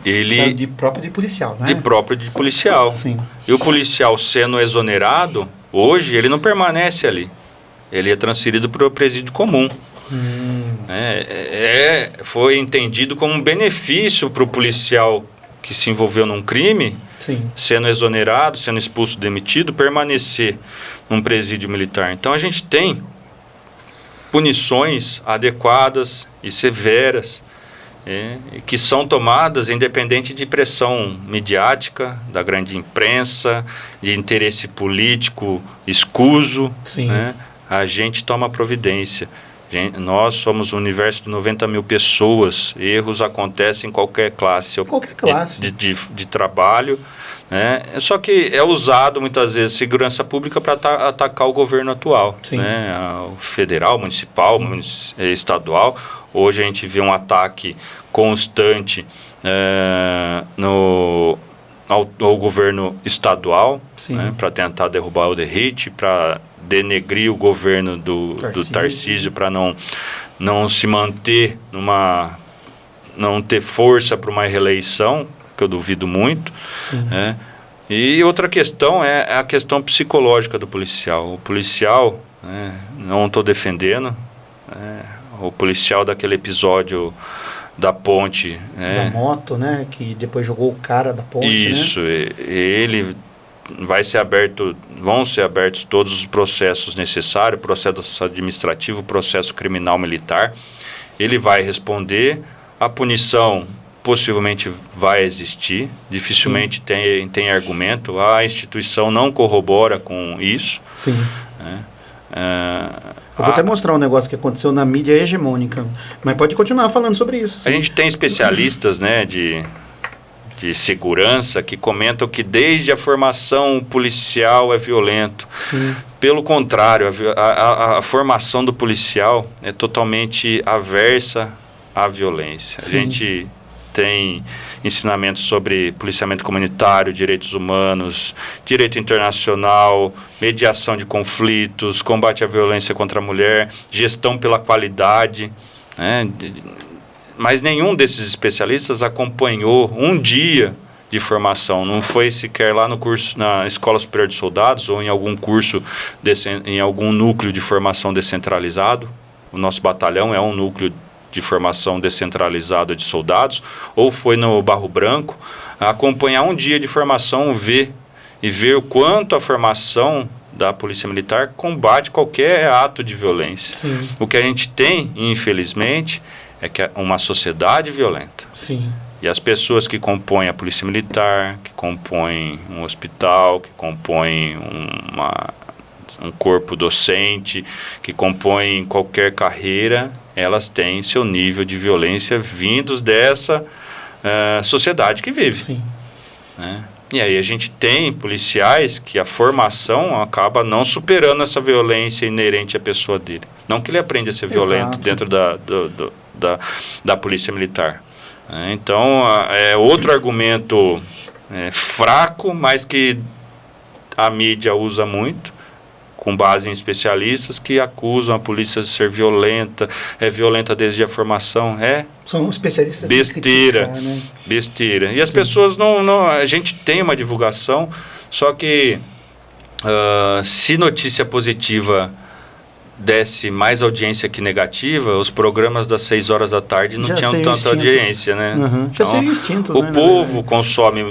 Ele próprio de policial, né? De próprio de policial. Sim. E o policial sendo exonerado, hoje ele não permanece ali. Ele é transferido para o presídio comum. Foi entendido como um benefício para o policial que se envolveu num crime, sim, sendo exonerado, sendo expulso, demitido, permanecer num presídio militar. Então a gente tem punições adequadas e severas, que são tomadas independente de pressão midiática, da grande imprensa, de interesse político escuso, né? A gente toma providência. Nós somos um universo de 90 mil pessoas, erros acontecem em qualquer classe, de trabalho, né? Só que é usado muitas vezes segurança pública para atacar o governo atual, né? O federal, municipal, estadual. Hoje a gente vê um ataque constante ao governo estadual, né? Para tentar derrubar o Derrite, para denegrir o governo do Tarcísio, para não se manter não ter força para uma reeleição, que eu duvido muito, né? E outra questão é a questão psicológica do policial. O policial, né, não estou defendendo, o policial daquele episódio da ponte, da moto, né, que depois jogou o cara da ponte, isso, né? Ele vão ser abertos todos os processos necessários, processo administrativo, processo criminal militar. Ele vai responder, a punição possivelmente vai existir, dificilmente tem argumento, a instituição não corrobora com isso. Sim. Eu vou até mostrar um negócio que aconteceu na mídia hegemônica, mas pode continuar falando sobre isso. Sim. A gente tem especialistas, né, de segurança que comentam que desde a formação o policial é violento. Sim. Pelo contrário, a formação do policial é totalmente aversa à violência. Sim. A gente tem ensinamentos sobre policiamento comunitário, direitos humanos, direito internacional, mediação de conflitos, combate à violência contra a mulher, gestão pela qualidade, né? Mas nenhum desses especialistas acompanhou um dia de formação, não foi sequer lá no curso, na Escola Superior de Soldados ou em algum curso, em algum núcleo de formação descentralizado. O nosso batalhão é um núcleo de formação descentralizada de soldados, ou foi no Barro Branco, acompanhar um dia de formação, ver o quanto a formação da Polícia Militar combate qualquer ato de violência. Sim. O que a gente tem, infelizmente, é que é uma sociedade violenta. Sim. E as pessoas que compõem a Polícia Militar, que compõem um hospital, que compõem um corpo docente, que compõem qualquer carreira, elas têm seu nível de violência vindos dessa sociedade que vive. Sim. Né? E aí a gente tem policiais que a formação acaba não superando essa violência inerente à pessoa dele. Não que ele aprenda a ser violento dentro da Polícia Militar. Então, é outro argumento fraco, mas que a mídia usa muito, com base em especialistas que acusam a polícia de ser violenta, violenta desde a formação. São especialistas besteira, criticar, né? Besteira. E as pessoas não... A gente tem uma divulgação, só que se notícia positiva desse mais audiência que negativa, os programas das 6 horas da tarde não tinham tanta extintos. Audiência, né? Uhum. Já seriam extintos, o povo consome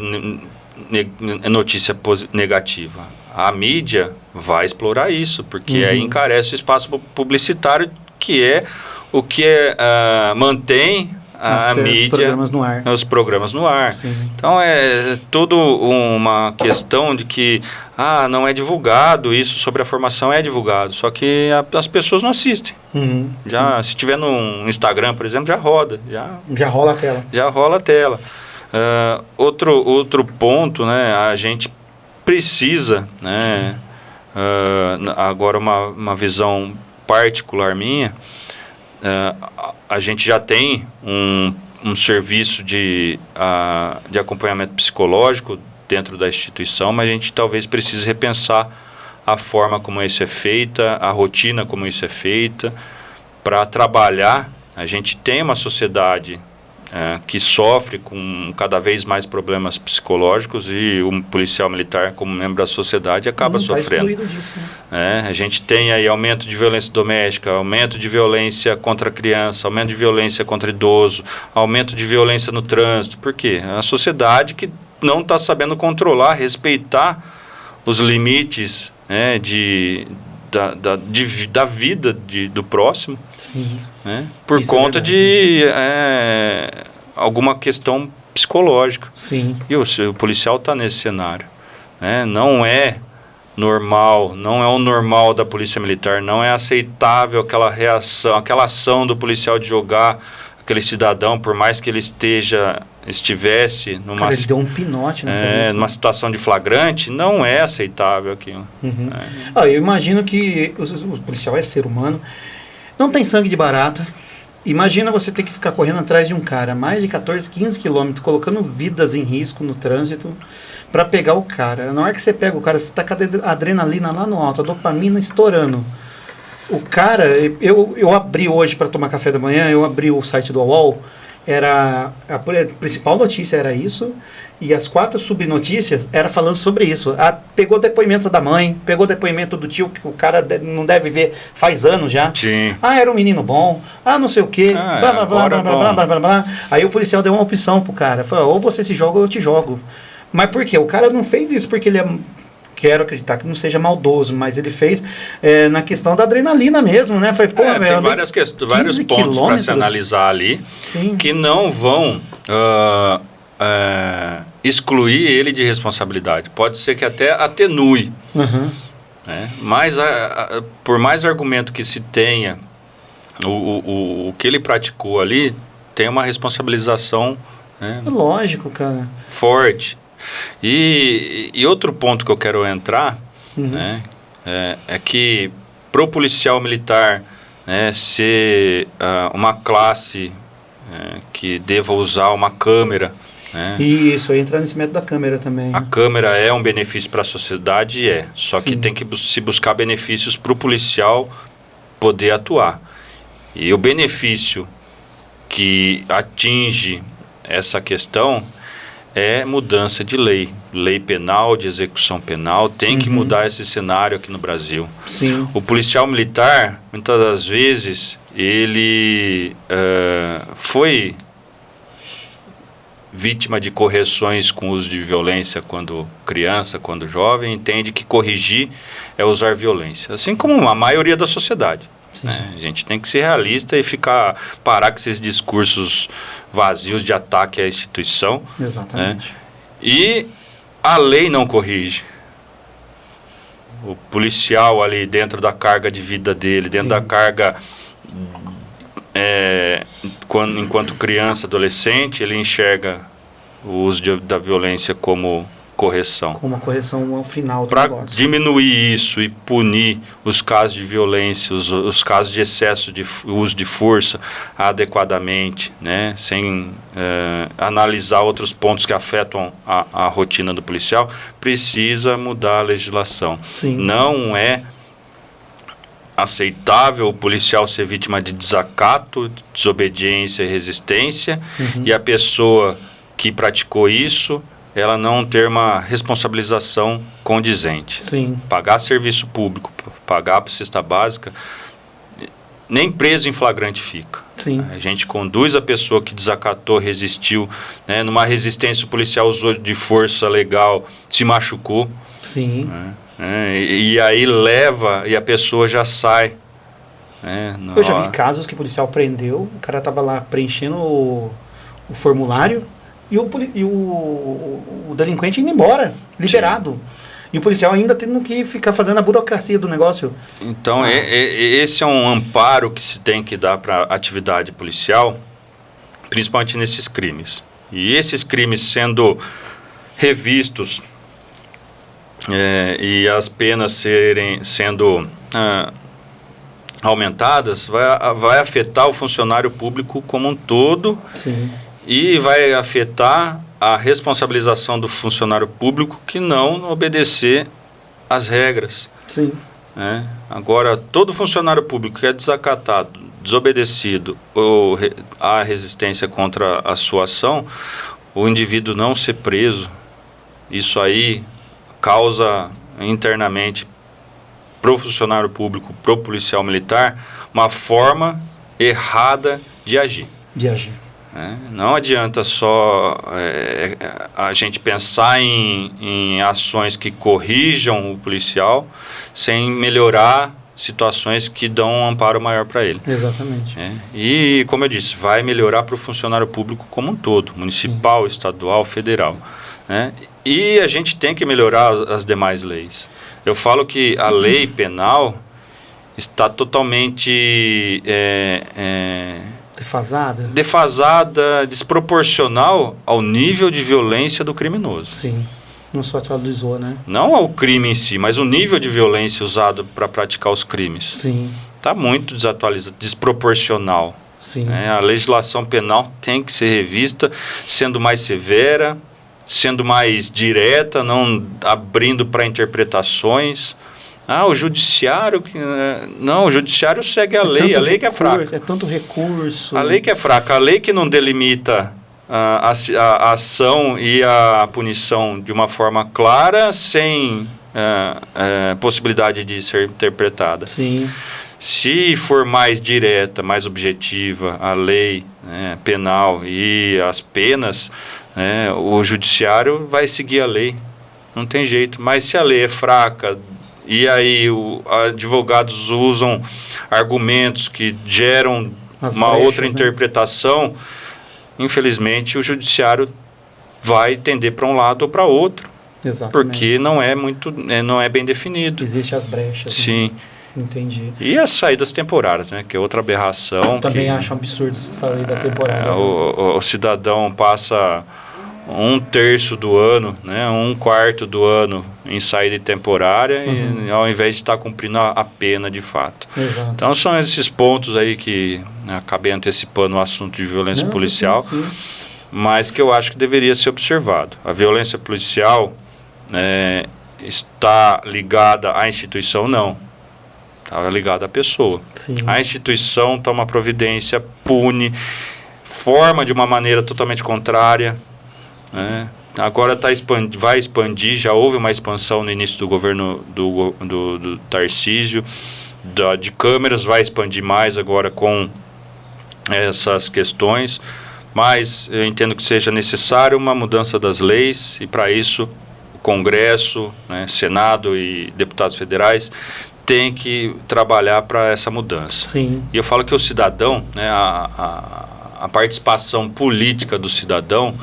notícia negativa. a mídia vai explorar isso, porque aí encarece o espaço publicitário, que é o que mantém a mídia, os programas no ar. Sim. Então é tudo uma questão de que não é divulgado isso sobre a formação, é divulgado, só que as pessoas não assistem. Se tiver no Instagram, por exemplo, já roda, já rola a tela. Já rola a tela. Outro ponto, né, a gente precisa, né, agora uma visão particular minha, a gente já tem um serviço de acompanhamento psicológico dentro da instituição, mas a gente talvez precise repensar a forma como isso é feita, a rotina como isso é feita, para trabalhar. A gente tem uma sociedade que sofre com cada vez mais problemas psicológicos, e um policial militar, como membro da sociedade, acaba sofrendo. Disso, né? A gente tem aí aumento de violência doméstica, aumento de violência contra criança, aumento de violência contra idoso, aumento de violência no trânsito. Por quê? É uma sociedade que não está sabendo controlar, respeitar os limites, né, da vida do próximo. Sim. Né, por conta de alguma questão psicológica. Sim. E o policial está nesse cenário. Né, não é normal, não é o normal da polícia militar, não é aceitável aquela reação, aquela ação do policial de jogar aquele cidadão, por mais que ele estivesse numa... Cara, ele deu um pinote, né? Numa situação de flagrante, não é aceitável aquilo. Eu imagino que o policial é ser humano, não tem sangue de barata. Imagina você ter que ficar correndo atrás de um cara, mais de 14, 15 quilômetros, colocando vidas em risco no trânsito, para pegar o cara. Na hora que você pega o cara, você está com a adrenalina lá no alto, a dopamina estourando. O cara, eu abri hoje para tomar café da manhã, eu abri o site do UOL, a principal notícia era isso, e as 4 subnotícias era falando sobre isso. Pegou depoimento da mãe, pegou depoimento do tio, que o cara não deve ver faz anos já. Sim. Era um menino bom, não sei o quê, blá, blá, blá, blá, blá, blá, blá, blá. Aí o policial deu uma opção pro cara, falou, ou você se joga ou eu te jogo. Mas por quê? O cara não fez isso porque ele quero acreditar que não seja maldoso, mas ele fez na questão da adrenalina mesmo, né? Falei, tem vários pontos para se analisar ali. Sim. Que não vão excluir ele de responsabilidade. Pode ser que até atenue. Né? Mas por mais argumento que se tenha, o que ele praticou ali tem uma responsabilização, né, lógico, cara, forte. E outro ponto que eu quero entrar, né, é que para o policial militar, né, ser uma classe que deva usar uma câmera, né? Isso, aí entrar nesse método da câmera também. A câmera é um benefício para a sociedade, só que tem que se buscar benefícios para o policial poder atuar. E o benefício que atinge essa questão é mudança de lei penal, de execução penal. Tem que mudar esse cenário aqui no Brasil. Sim. O policial militar, muitas das vezes, ele foi vítima de correções com uso de violência quando criança, quando jovem, entende que corrigir é usar violência, assim como a maioria da sociedade. Né? A gente tem que ser realista e parar com esses discursos vazios de ataque à instituição. Exatamente. Né? E a lei não corrige. O policial ali dentro da carga de vida dele, dentro da carga... enquanto criança, adolescente, ele enxerga o uso da violência como correção. Como uma correção ao final do negócio. Para diminuir isso e punir os casos de violência, os casos de excesso de uso de força adequadamente, né, sem analisar outros pontos que afetam a rotina do policial, precisa mudar a legislação. Sim. Não é aceitável o policial ser vítima de desacato, desobediência e resistência, e a pessoa que praticou isso, ela não ter uma responsabilização condizente. Sim. Pagar serviço público, pagar para cesta básica, nem preso em flagrante fica. Sim. A gente conduz a pessoa que desacatou, resistiu, né, numa resistência o policial usou de força legal, se machucou. Sim. Né? E aí leva e a pessoa já sai. Eu já vi casos que o policial prendeu, o cara estava lá preenchendo o formulário e o delinquente indo embora, liberado. Sim. E o policial ainda tendo que ficar fazendo a burocracia do negócio. Então, esse é um amparo que se tem que dar para a atividade policial, principalmente nesses crimes. E esses crimes sendo revistos e as penas sendo aumentadas, vai afetar o funcionário público como um todo. Sim. E vai afetar a responsabilização do funcionário público que não obedecer às regras. Sim. Agora, todo funcionário público que é desacatado, desobedecido ou há resistência contra a sua ação, o indivíduo não ser preso, isso aí causa internamente para o funcionário público, para o policial militar, uma forma errada de agir. Não adianta só a gente pensar em ações que corrijam o policial sem melhorar situações que dão um amparo maior para ele. Exatamente. E, como eu disse, vai melhorar para o funcionário público como um todo, municipal, estadual, federal. E a gente tem que melhorar as demais leis. Eu falo que a lei penal está totalmente defasada, desproporcional ao nível de violência do criminoso. Sim, não só atualizou, né? Não ao crime em si, mas o nível de violência usado para praticar os crimes. Sim. Está muito desatualizado, desproporcional. Sim. A legislação penal tem que ser revista, sendo mais severa, sendo mais direta, não abrindo para interpretações. O judiciário... Não, o judiciário segue a lei que é fraca. É tanto recurso. A lei que é fraca, a lei que não delimita a ação e a punição de uma forma clara, sem possibilidade de ser interpretada. Sim. Se for mais direta, mais objetiva a lei penal e as penas, o judiciário vai seguir a lei. Não tem jeito. Mas se a lei é fraca... E aí advogados usam argumentos que geram uma outra interpretação, infelizmente o judiciário vai tender para um lado ou para outro. Exatamente. Porque não é bem definido. Existem as brechas. Sim. Entendi. E as saídas temporárias, que é outra aberração. Eu também acho um absurdo essa saída temporária. O cidadão passa 1/3 do ano, 1/4 do ano em saída temporária, e ao invés de estar cumprindo a pena de fato. Exato. Então são esses pontos aí que acabei antecipando o assunto de violência policial, sim. Mas que eu acho que deveria ser observado. A violência policial está ligada à instituição? Não. Está ligada à pessoa. Sim. A instituição toma providência, pune, forma de uma maneira totalmente contrária. Agora vai expandir, já houve uma expansão no início do governo do Tarcísio, de câmeras, vai expandir mais agora com essas questões, mas eu entendo que seja necessário uma mudança das leis, e para isso o Congresso, Senado e deputados federais têm que trabalhar para essa mudança. Sim. E eu falo que o cidadão, a participação política do cidadão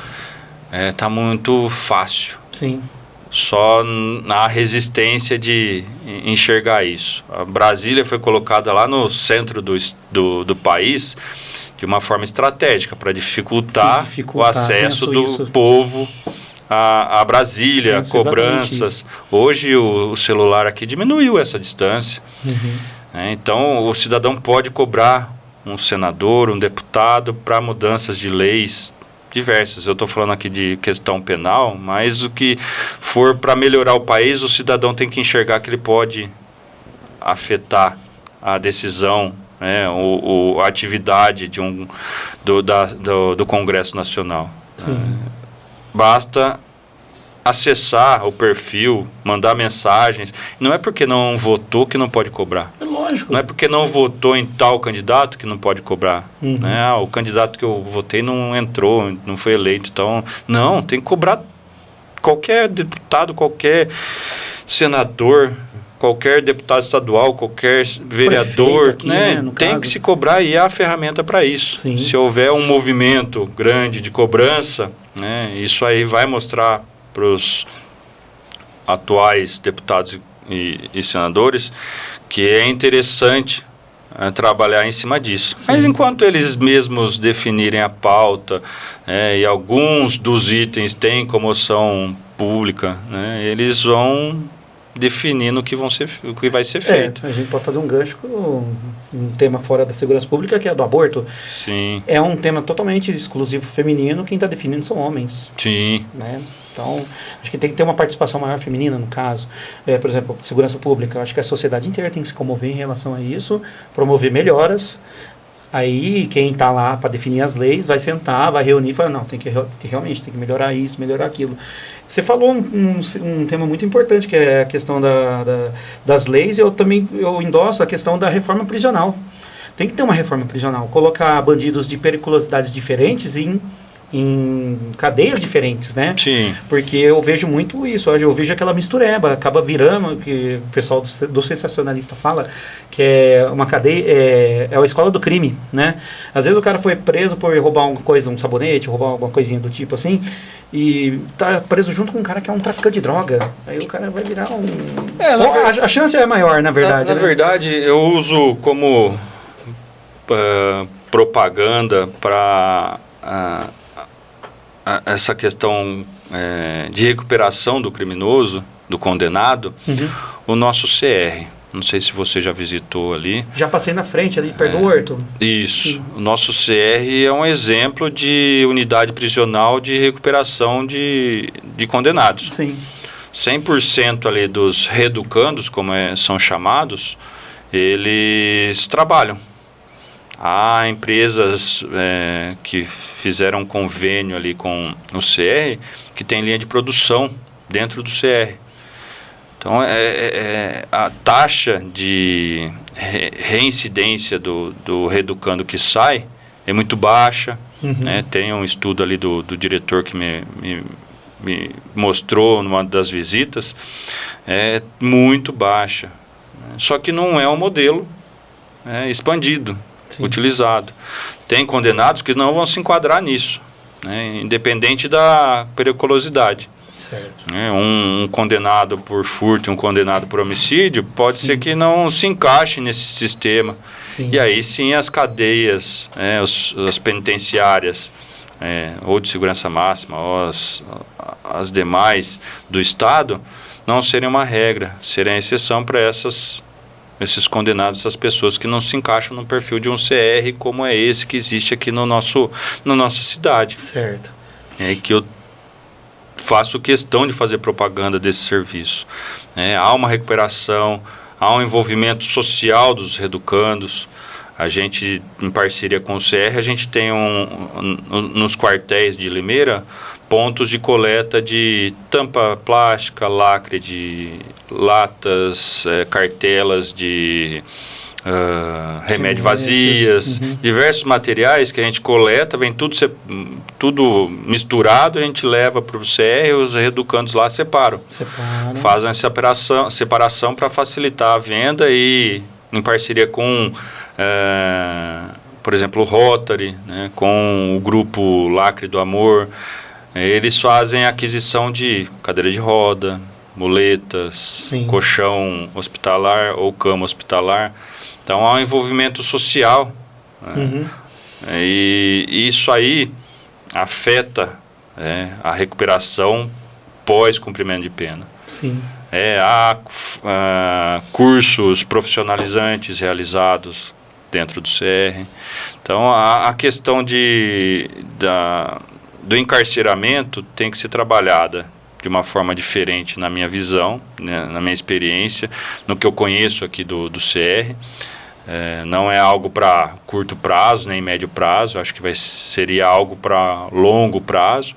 está muito fácil. Sim. Só há resistência de enxergar isso. A Brasília foi colocada lá no centro do país de uma forma estratégica para dificultar o acesso do povo a Brasília, cobranças. Hoje o celular aqui diminuiu essa distância. Então o cidadão pode cobrar um senador, um deputado para mudanças de leis diversas. Eu estou falando aqui de questão penal, mas o que for para melhorar o país, o cidadão tem que enxergar que ele pode afetar a decisão, a atividade do Congresso Nacional. Basta acessar o perfil, mandar mensagens. Não é porque não votou que não pode cobrar. É lógico. Não é porque não votou em tal candidato que não pode cobrar. O candidato que eu votei não entrou, não foi eleito. Então, não, tem que cobrar qualquer deputado, qualquer senador, qualquer deputado estadual, qualquer vereador, aqui, né, tem caso. que se cobrar e há a ferramenta para isso. Sim. Se houver um movimento grande de cobrança, né, isso aí vai mostrar para os atuais deputados e senadores que é interessante trabalhar em cima disso. Sim. Mas enquanto eles mesmos definirem a pauta, e alguns dos itens têm comoção pública, né, eles vão definindo o que vai ser feito. A gente pode fazer um gancho com um tema fora da segurança pública, que é do aborto. Sim. É um tema totalmente exclusivo feminino, quem está definindo são homens. Sim. Né? Então, acho que tem que ter uma participação maior feminina no caso. Por exemplo, segurança pública, acho que a sociedade inteira tem que se comover em relação a isso, promover melhoras. Aí, quem está lá para definir as leis vai sentar, vai reunir e falar, não, realmente tem que melhorar isso, melhorar aquilo. Você falou um tema muito importante, que é a questão das leis, eu endosso a questão da reforma prisional. Tem que ter uma reforma prisional, colocar bandidos de periculosidades diferentes em cadeias diferentes, né? Sim. Porque eu vejo muito isso, eu vejo aquela mistureba, acaba virando, que o pessoal do sensacionalista fala, que é uma cadeia, é a escola do crime, né? Às vezes o cara foi preso por roubar uma coisa, um sabonete, roubar alguma coisinha do tipo assim, e tá preso junto com um cara que é um traficante de droga. Aí o cara vai virar um... a chance é maior, na verdade. Na verdade, eu uso como propaganda para... essa questão de recuperação do criminoso, do condenado, o nosso CR. Não sei se você já visitou ali. Já passei na frente ali, perto do Horto. Isso. Sim. O nosso CR é um exemplo de unidade prisional de recuperação de condenados. Sim. 100% ali dos reeducandos, como são chamados, eles trabalham. Há empresas que fizeram um convênio ali com o CR, que tem linha de produção dentro do CR. Então, a taxa de reincidência do reeducando que sai é muito baixa. Né? Tem um estudo ali do diretor que me mostrou numa das visitas, é muito baixa. Só que não é um modelo expandido. Sim. Utilizado. Tem condenados que não vão se enquadrar nisso, né, independente da periculosidade. Certo. Um condenado por furto e um condenado por homicídio pode ser que não se encaixe nesse sistema. Sim. E aí sim as cadeias, as penitenciárias, ou de segurança máxima, ou as demais do Estado, não serem uma regra, serem a exceção para esses condenados, essas pessoas que não se encaixam no perfil de um CR como é esse que existe aqui na nossa cidade. Certo. Que eu faço questão de fazer propaganda desse serviço. Há uma recuperação, há um envolvimento social dos reeducandos. A gente, em parceria com o CR, a gente tem nos quartéis de Limeira, pontos de coleta de tampa plástica, lacre de latas, cartelas de remédio vazias, diversos materiais que a gente coleta, vem tudo misturado, a gente leva para o CR, os reeducandos lá separam. Fazem essa separação para facilitar a venda e em parceria com, por exemplo, o Rotary, né, com o grupo Lacre do Amor. Eles fazem a aquisição de cadeira de roda, muletas, sim, colchão hospitalar ou cama hospitalar. Então, há um envolvimento social. E isso aí afeta a recuperação pós-cumprimento de pena. Sim. Há cursos profissionalizantes realizados dentro do CR. Então, a questão do encarceramento tem que ser trabalhada de uma forma diferente na minha visão, né, na minha experiência, no que eu conheço aqui do CR. Não é algo para curto prazo, nem médio prazo, acho que seria algo para longo prazo,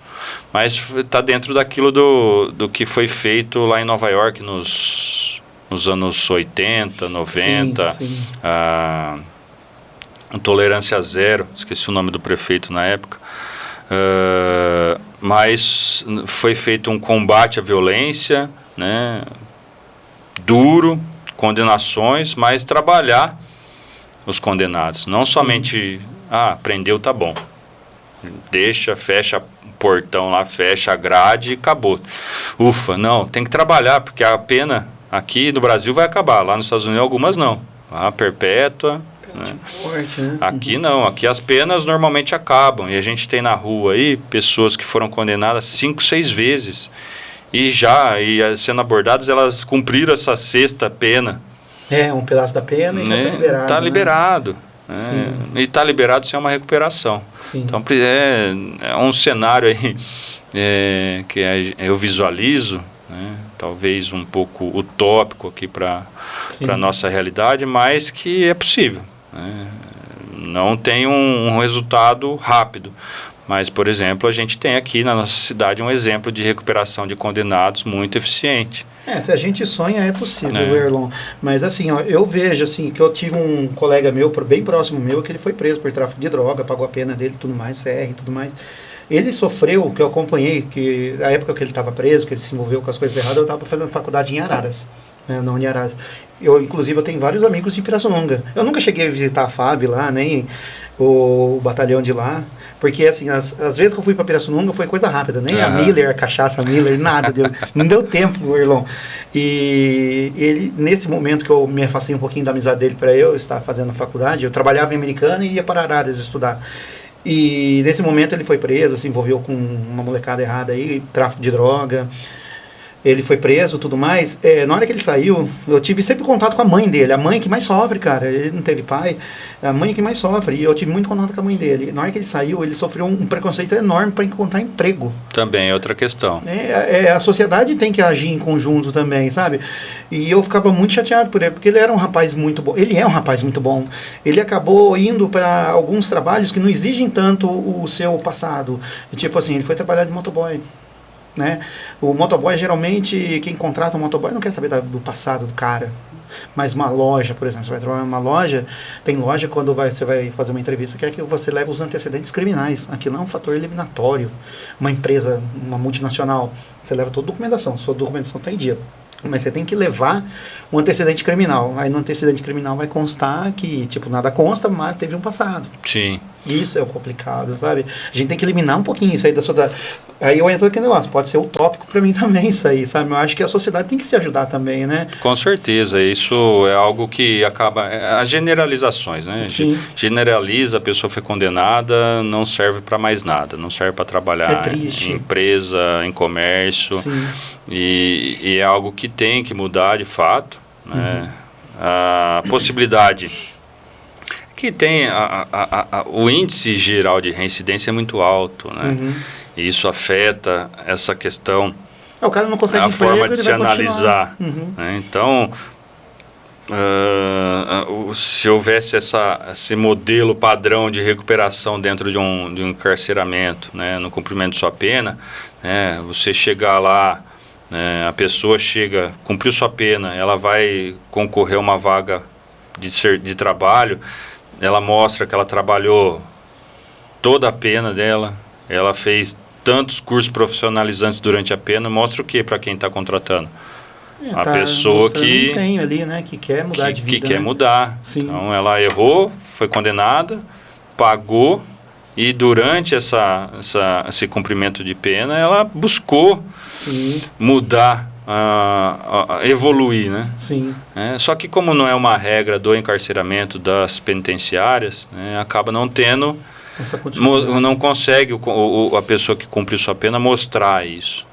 mas está dentro daquilo do que foi feito lá em Nova York nos anos 80, 90, sim, sim. Tolerância zero, esqueci o nome do prefeito na época. Mas foi feito um combate à violência, né, duro, condenações, mas trabalhar os condenados. Não somente, prendeu, tá bom. Deixa, fecha o portão lá, fecha a grade e acabou. Ufa, não, tem que trabalhar, porque a pena aqui no Brasil vai acabar. Lá nos Estados Unidos algumas não. A perpétua. Né? Forte, né? Aqui não, aqui as penas normalmente acabam. E a gente tem na rua aí pessoas que foram condenadas 5, 6 vezes. E sendo abordadas, elas cumpriram essa 6ª pena. Um pedaço da pena e já está liberado. Está liberado. E está liberado sem uma recuperação. Sim. Então é um cenário aí que eu visualizo, né, talvez um pouco utópico aqui para a nossa realidade, mas que é possível. Né? Não tem um resultado rápido. Mas, por exemplo, a gente tem aqui na nossa cidade um exemplo de recuperação de condenados muito eficiente. Se a gente sonha, é possível, Erlon. Mas assim, eu vejo assim, que eu tive um colega meu, bem próximo meu, que ele foi preso por tráfico de droga, pagou a pena dele, tudo mais, CR e tudo mais. Ele sofreu, que eu acompanhei, que a época que ele estava preso, que ele se envolveu com as coisas erradas, eu estava fazendo faculdade em Araras, não em Araras. Inclusive, eu tenho vários amigos de Pirassununga. Eu nunca cheguei a visitar a FAB lá, nem o batalhão de lá. Porque, assim, as vezes que eu fui para Pirassununga foi coisa rápida. Nem a Miller, a cachaça Miller, nada. Não deu tempo, Erlon. E ele, nesse momento que eu me afastei um pouquinho da amizade dele para eu estar fazendo faculdade, eu trabalhava em Americana e ia para Araras estudar. E nesse momento ele foi preso, se envolveu com uma molecada errada aí, tráfico de droga. Ele foi preso e tudo mais. Na hora que ele saiu, eu tive sempre contato com a mãe dele. A mãe que mais sofre, cara. Ele não teve pai. A mãe que mais sofre. E eu tive muito contato com a mãe dele. Na hora que ele saiu, ele sofreu um preconceito enorme para encontrar emprego. Também é outra questão. A sociedade tem que agir em conjunto também, sabe? E eu ficava muito chateado por ele, porque ele era um rapaz muito bom. Ele é um rapaz muito bom. Ele acabou indo para alguns trabalhos que não exigem tanto o seu passado. Tipo assim, ele foi trabalhar de motoboy. Né? O motoboy, geralmente, quem contrata um motoboy não quer saber do passado do cara. Mas uma loja, por exemplo, você vai trabalhar numa loja, tem loja quando você vai fazer uma entrevista, quer que você leve os antecedentes criminais. Aquilo é um fator eliminatório. Uma empresa, uma multinacional, você leva toda a documentação, sua documentação está em dia. Mas você tem que levar um antecedente criminal. Aí no antecedente criminal vai constar que, tipo, nada consta, mas teve um passado. Sim. Isso é o complicado, sabe? A gente tem que eliminar um pouquinho isso aí da sociedade. Aí eu entro naquele negócio, pode ser utópico para mim também isso aí, sabe? Eu acho que a sociedade tem que se ajudar também, né? Com certeza, isso é algo que acaba... As generalizações, né? Sim. Generaliza, a pessoa foi condenada, não serve para mais nada. Não serve para trabalhar em empresa, em comércio. Sim. E é algo que tem que mudar de fato, né? A possibilidade que tem o índice geral de reincidência é muito alto, né? E isso afeta essa questão, o cara não consegue a forma de se analisar, né? Então, se houvesse esse modelo padrão de recuperação dentro de um encarceramento, né, no cumprimento de sua pena, né, você chegar lá, a pessoa chega, cumpriu sua pena, ela vai concorrer a uma vaga de trabalho, ela mostra que ela trabalhou toda a pena dela, ela fez tantos cursos profissionalizantes durante a pena, mostra o que para quem está contratando? A pessoa que empenho ali, né, que quer mudar de vida. Que quer mudar. Sim. Então ela errou, foi condenada, pagou, e durante esse cumprimento de pena, ela buscou mudar, evoluir, né? Sim. Só que como não é uma regra do encarceramento das penitenciárias, né, acaba não tendo, não consegue a pessoa que cumpriu sua pena mostrar isso.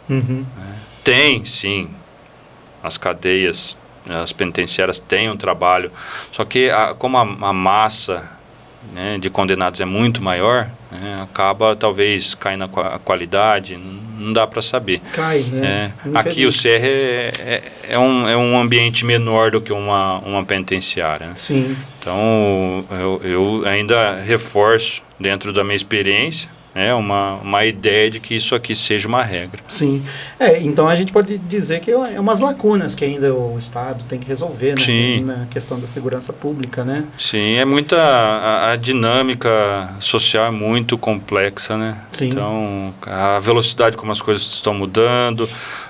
Tem, sim, as cadeias, as penitenciárias têm um trabalho, só que como a massa, né, de condenados é muito maior, né, acaba talvez caindo a qualidade, não dá para saber. Cai, né? Aqui o CR é um ambiente menor do que uma penitenciária. Né? Sim. Então eu ainda reforço dentro da minha experiência, uma ideia de que isso aqui seja uma regra. Sim. Então a gente pode dizer que é umas lacunas que ainda o Estado tem que resolver, né? Sim. Na questão da segurança pública, né? Sim, a dinâmica social é muito complexa, né? Sim. Então, a velocidade como as coisas estão mudando,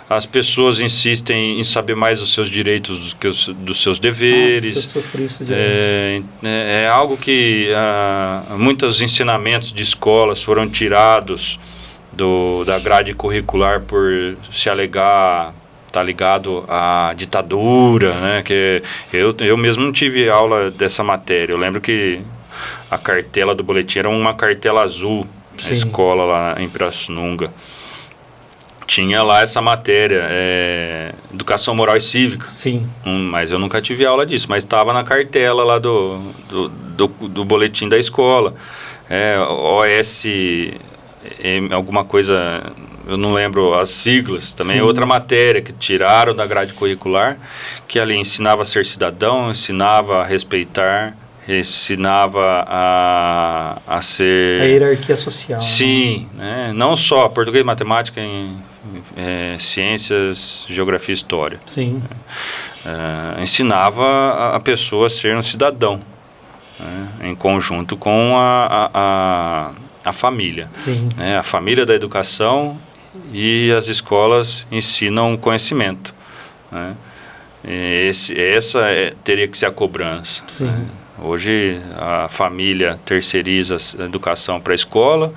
as pessoas insistem em saber mais dos seus direitos do que dos seus deveres. Nossa, eu sofri isso direto. É algo que muitos ensinamentos de escolas foram tirados da grade curricular por se alegar tá ligado à ditadura, né? Que eu mesmo não tive aula dessa matéria. Eu lembro que a cartela do boletim era uma cartela azul, na escola lá em Pirassununga. Tinha lá essa matéria, Educação Moral e Cívica. Sim. Mas eu nunca tive aula disso, mas estava na cartela lá do boletim da escola. Alguma coisa, eu não lembro as siglas, também. Sim. Outra matéria que tiraram da grade curricular, que ali ensinava a ser cidadão, ensinava a respeitar, ensinava a ser... A hierarquia social. Sim, né? Não só português, matemática, ciências, geografia e história. Sim. Ensinava a pessoa a ser um cidadão, né? Em conjunto com a família. Sim. A família da educação e as escolas ensinam conhecimento, né? Essa teria que ser a cobrança. Sim. Né? Hoje a família terceiriza a educação para a escola,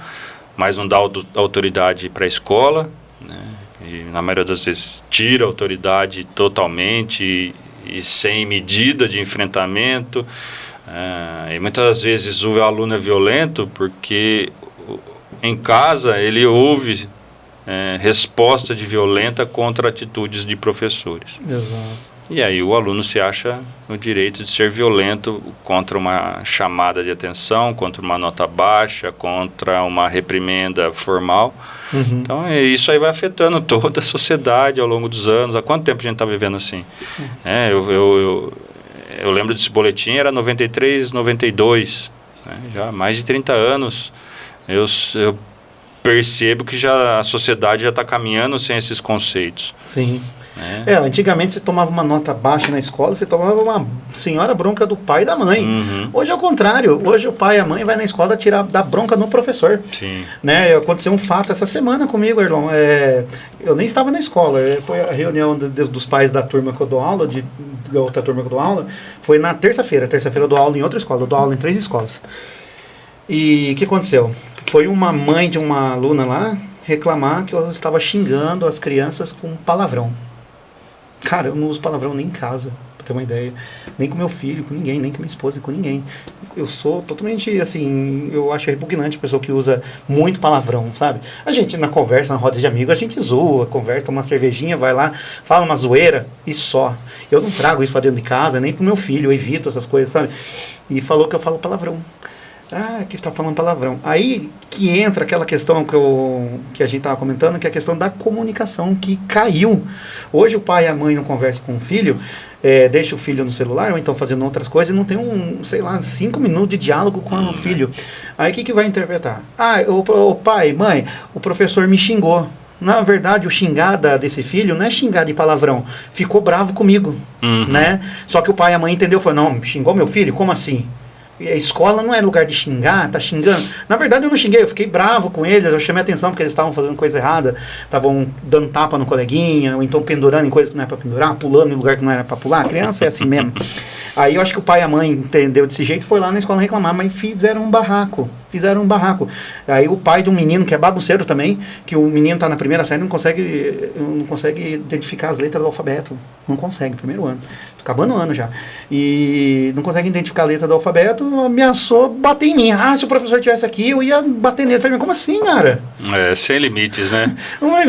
mas não dá autoridade para a escola, né? E na maioria das vezes tira a autoridade totalmente e sem medida de enfrentamento. E muitas vezes o aluno é violento porque em casa ele ouve resposta de violenta contra atitudes de professores. Exato. E aí o aluno se acha no direito de ser violento contra uma chamada de atenção, contra uma nota baixa, contra uma reprimenda formal. Uhum. Então isso aí vai afetando toda a sociedade ao longo dos anos. Há quanto tempo a gente está vivendo assim? Eu lembro desse boletim, era 93, 92, né? Já há mais de 30 anos. Eu percebo que a sociedade já está caminhando sem esses conceitos. Sim. Antigamente você tomava uma nota baixa na escola, você tomava uma senhora bronca do pai e da mãe. Uhum. Hoje é o contrário. Hoje o pai e a mãe vai na escola dar bronca no professor. Sim. Né? Aconteceu um fato essa semana comigo, Erlon. Eu nem estava na escola. Foi a reunião dos pais da turma que eu dou aula, da outra turma que eu dou aula. Foi na terça-feira. Terça-feira eu dou aula em outra escola. Eu dou aula em 3 escolas. E o que aconteceu? Foi uma mãe de uma aluna lá reclamar que eu estava xingando as crianças com palavrão. Cara, eu não uso palavrão nem em casa, pra ter uma ideia. Nem com meu filho, com ninguém, nem com minha esposa, com ninguém. Eu sou totalmente, assim, eu acho repugnante a pessoa que usa muito palavrão, sabe? A gente, na conversa, na roda de amigos, a gente zoa, conversa, toma uma cervejinha, vai lá, fala uma zoeira e só. Eu não trago isso pra dentro de casa, nem pro meu filho, eu evito essas coisas, sabe? E falou que eu falo palavrão. Que está falando palavrão. Aí que entra aquela questão que a gente estava comentando, que é a questão da comunicação que caiu. Hoje o pai e a mãe não conversam com o filho, deixa o filho no celular, ou então fazendo outras coisas, e não tem 5 minutos de diálogo com o filho. Aí o que vai interpretar? O pai, mãe, o professor me xingou. Na verdade, o xingada desse filho não é xingar de palavrão. Ficou bravo comigo, né? Só que o pai e a mãe entendeu, falou, não, xingou meu filho? Como assim? A escola não é lugar de xingar, tá xingando. Na verdade eu não xinguei, eu fiquei bravo com eles, eu chamei a atenção porque eles estavam fazendo coisa errada, estavam dando tapa no coleguinha, ou então pendurando em coisas que não era para pendurar, pulando em lugar que não era para pular. A criança é assim mesmo. Aí eu acho que o pai e a mãe entendeu desse jeito, foi lá na escola reclamar, mas fizeram um barraco. Aí o pai de um menino que é bagunceiro também, que o menino tá na primeira série, não consegue identificar as letras do alfabeto. Não consegue, primeiro ano. Acabando o ano já. E não consegue identificar a letra do alfabeto, ameaçou bater em mim. Se o professor estivesse aqui, eu ia bater nele. Eu falei, como assim, cara? Sem limites, né?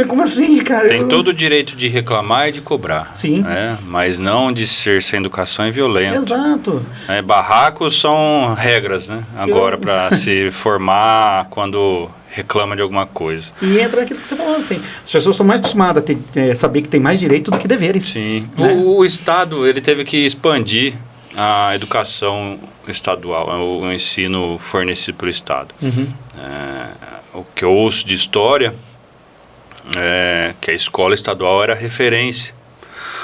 Como assim, cara? Tem todo o direito de reclamar e de cobrar. Sim. Mas não de ser sem educação e violento. Exato. Barracos são regras, né? Agora, para se formar quando reclama de alguma coisa. E entra naquilo que você falou. As pessoas estão mais acostumadas a saber que tem mais direito do que deveres. Sim. Né? O Estado ele teve que expandir a educação estadual, o ensino fornecido pelo Estado. Uhum. O que eu ouço de história é que a escola estadual era referência.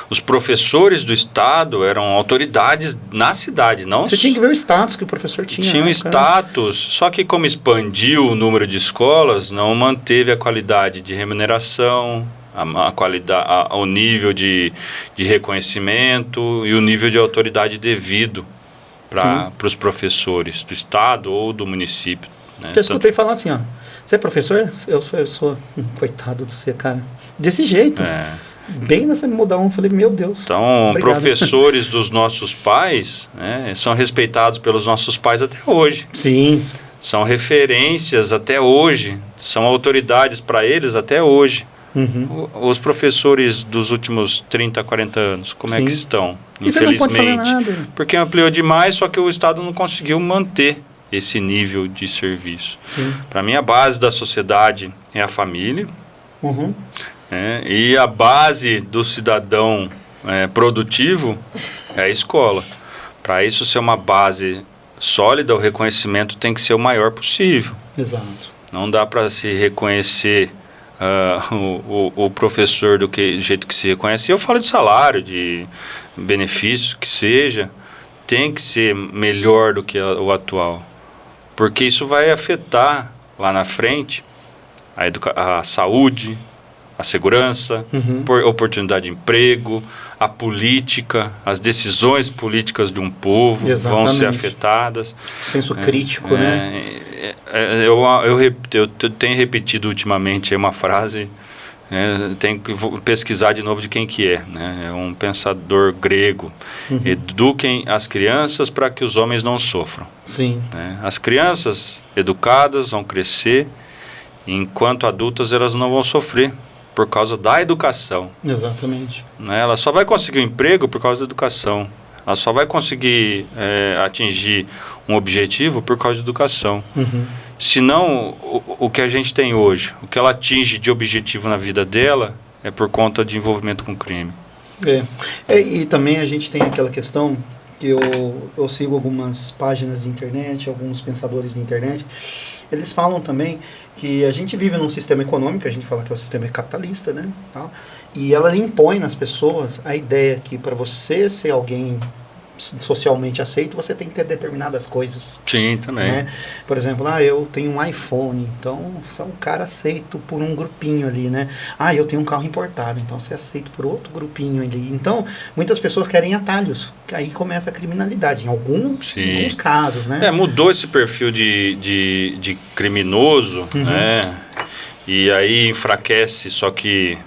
Os professores do Estado eram autoridades na cidade, não... Você tinha que ver o status que o professor tinha. Tinha um status, só que como expandiu o número de escolas, não manteve a qualidade de remuneração, a qualidade, o nível de reconhecimento e o nível de autoridade devido para os professores do estado ou do município. Né? Eu escutei falar assim, ó, você é professor? Eu sou coitado de você, cara. Desse jeito. Bem nessa mudar eu falei, meu Deus. Então, obrigado. Professores dos nossos pais, né, são respeitados pelos nossos pais até hoje. Sim. São referências até hoje, são autoridades para eles até hoje. Uhum. Os professores dos últimos 30, 40 anos, como é que estão? E você não pode fazer nada. Porque ampliou demais, só que o Estado não conseguiu manter esse nível de serviço. Para mim, a base da sociedade é a família. Uhum. E a base do cidadão produtivo é a escola. Para isso ser uma base sólida, o reconhecimento tem que ser o maior possível. Exato. Não dá para se reconhecer o professor do jeito que se reconhece. E eu falo de salário, de benefício, que seja, tem que ser melhor do que o atual. Porque isso vai afetar lá na frente a saúde, a segurança, oportunidade de emprego, a política, as decisões políticas de um povo vão ser afetadas. Senso crítico, né? Eu tenho repetido ultimamente uma frase, tenho que pesquisar de novo de quem que é, né? É um pensador grego. Eduquem as crianças para que os homens não sofram. Sim. As crianças educadas vão crescer, enquanto adultas elas não vão sofrer por causa da educação. Exatamente. Ela só vai conseguir um emprego por causa da educação. Ela só vai conseguir atingir um objetivo por causa da educação. Senão, o que a gente tem hoje, o que ela atinge de objetivo na vida dela é por conta de envolvimento com crime. E também a gente tem aquela questão que eu sigo algumas páginas de internet, alguns pensadores de internet, eles falam também que a gente vive num sistema econômico, a gente fala que o sistema é capitalista, né? E ela impõe nas pessoas a ideia que para você ser alguém socialmente aceito, você tem que ter determinadas coisas. Sim, também. Né? Por exemplo, eu tenho um iPhone, então você é um cara aceito por um grupinho ali, né? Eu tenho um carro importado, então você é aceito por outro grupinho ali. Então, muitas pessoas querem atalhos, que aí começa a criminalidade, em alguns casos, né? Mudou esse perfil de criminoso, né? E aí enfraquece, só que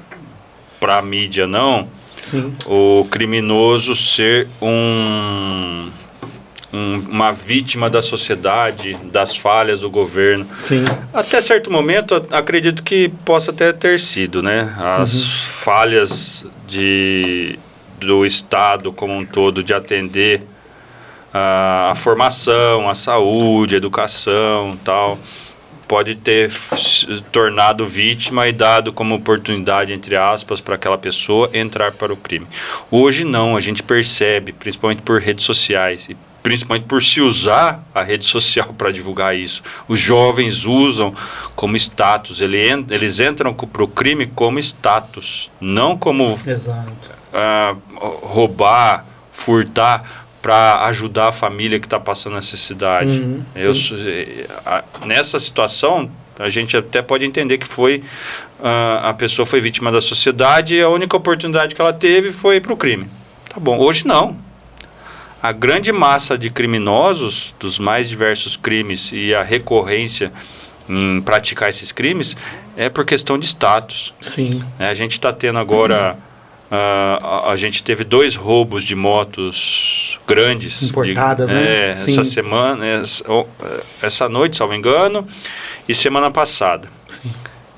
para a mídia não. Sim. O criminoso ser uma vítima da sociedade, das falhas do governo. Sim. Até certo momento, acredito que possa até ter sido, né? As falhas do Estado como um todo de atender a formação, a saúde, a educação e tal, pode ter tornado vítima e dado como oportunidade, entre aspas, para aquela pessoa entrar para o crime. Hoje não, a gente percebe, principalmente por redes sociais, e principalmente por se usar a rede social para divulgar isso. Os jovens usam como status, eles entram para o crime como status, não como roubar, furtar, para ajudar a família que está passando necessidade. Nessa situação, a gente até pode entender que a pessoa foi vítima da sociedade e a única oportunidade que ela teve foi para o crime. Tá bom, hoje não. A grande massa de criminosos, dos mais diversos crimes e a recorrência em praticar esses crimes, é por questão de status. Sim. A gente está tendo agora... a gente teve 2 roubos de motos grandes. Importadas, né? Essa semana, essa noite, salvo engano, e semana passada.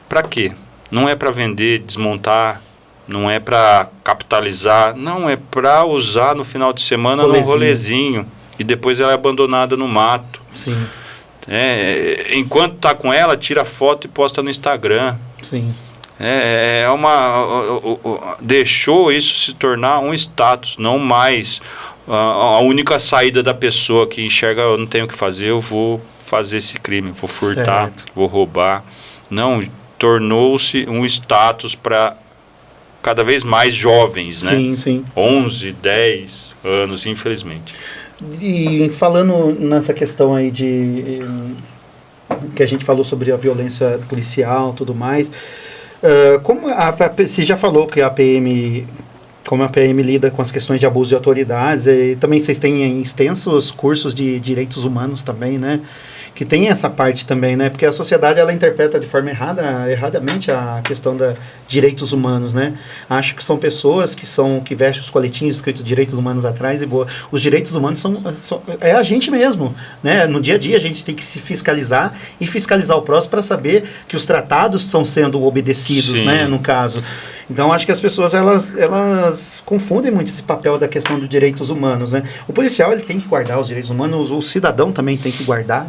Para quê? Não é para vender, desmontar, não é para capitalizar, não, é para usar no final de semana num rolezinho. E depois ela é abandonada no mato. Sim. Enquanto está com ela, tira foto e posta no Instagram. Sim. Deixou isso se tornar um status, não mais a única saída da pessoa que enxerga, eu não tenho o que fazer, eu vou fazer esse crime, vou furtar, vou roubar. Não, tornou-se um status para cada vez mais jovens, né? Sim. 11, 10 anos, infelizmente. E falando nessa questão aí que a gente falou sobre a violência policial e tudo mais, Você já falou que a PM... Como a PM lida com as questões de abuso de autoridades, e também vocês têm extensos cursos de direitos humanos também, né? Que tem essa parte também, né? Porque a sociedade, ela interpreta de forma erradamente a questão da direitos humanos, né? Acho que são pessoas que vestem os coletinhos escritos direitos humanos atrás e boa. Os direitos humanos é a gente mesmo, né? No dia a dia a gente tem que se fiscalizar e fiscalizar o próximo para saber que os tratados estão sendo obedecidos, sim, né? No caso. Então, acho que as pessoas, elas confundem muito esse papel da questão dos direitos humanos, né? O policial, ele tem que guardar os direitos humanos, o cidadão também tem que guardar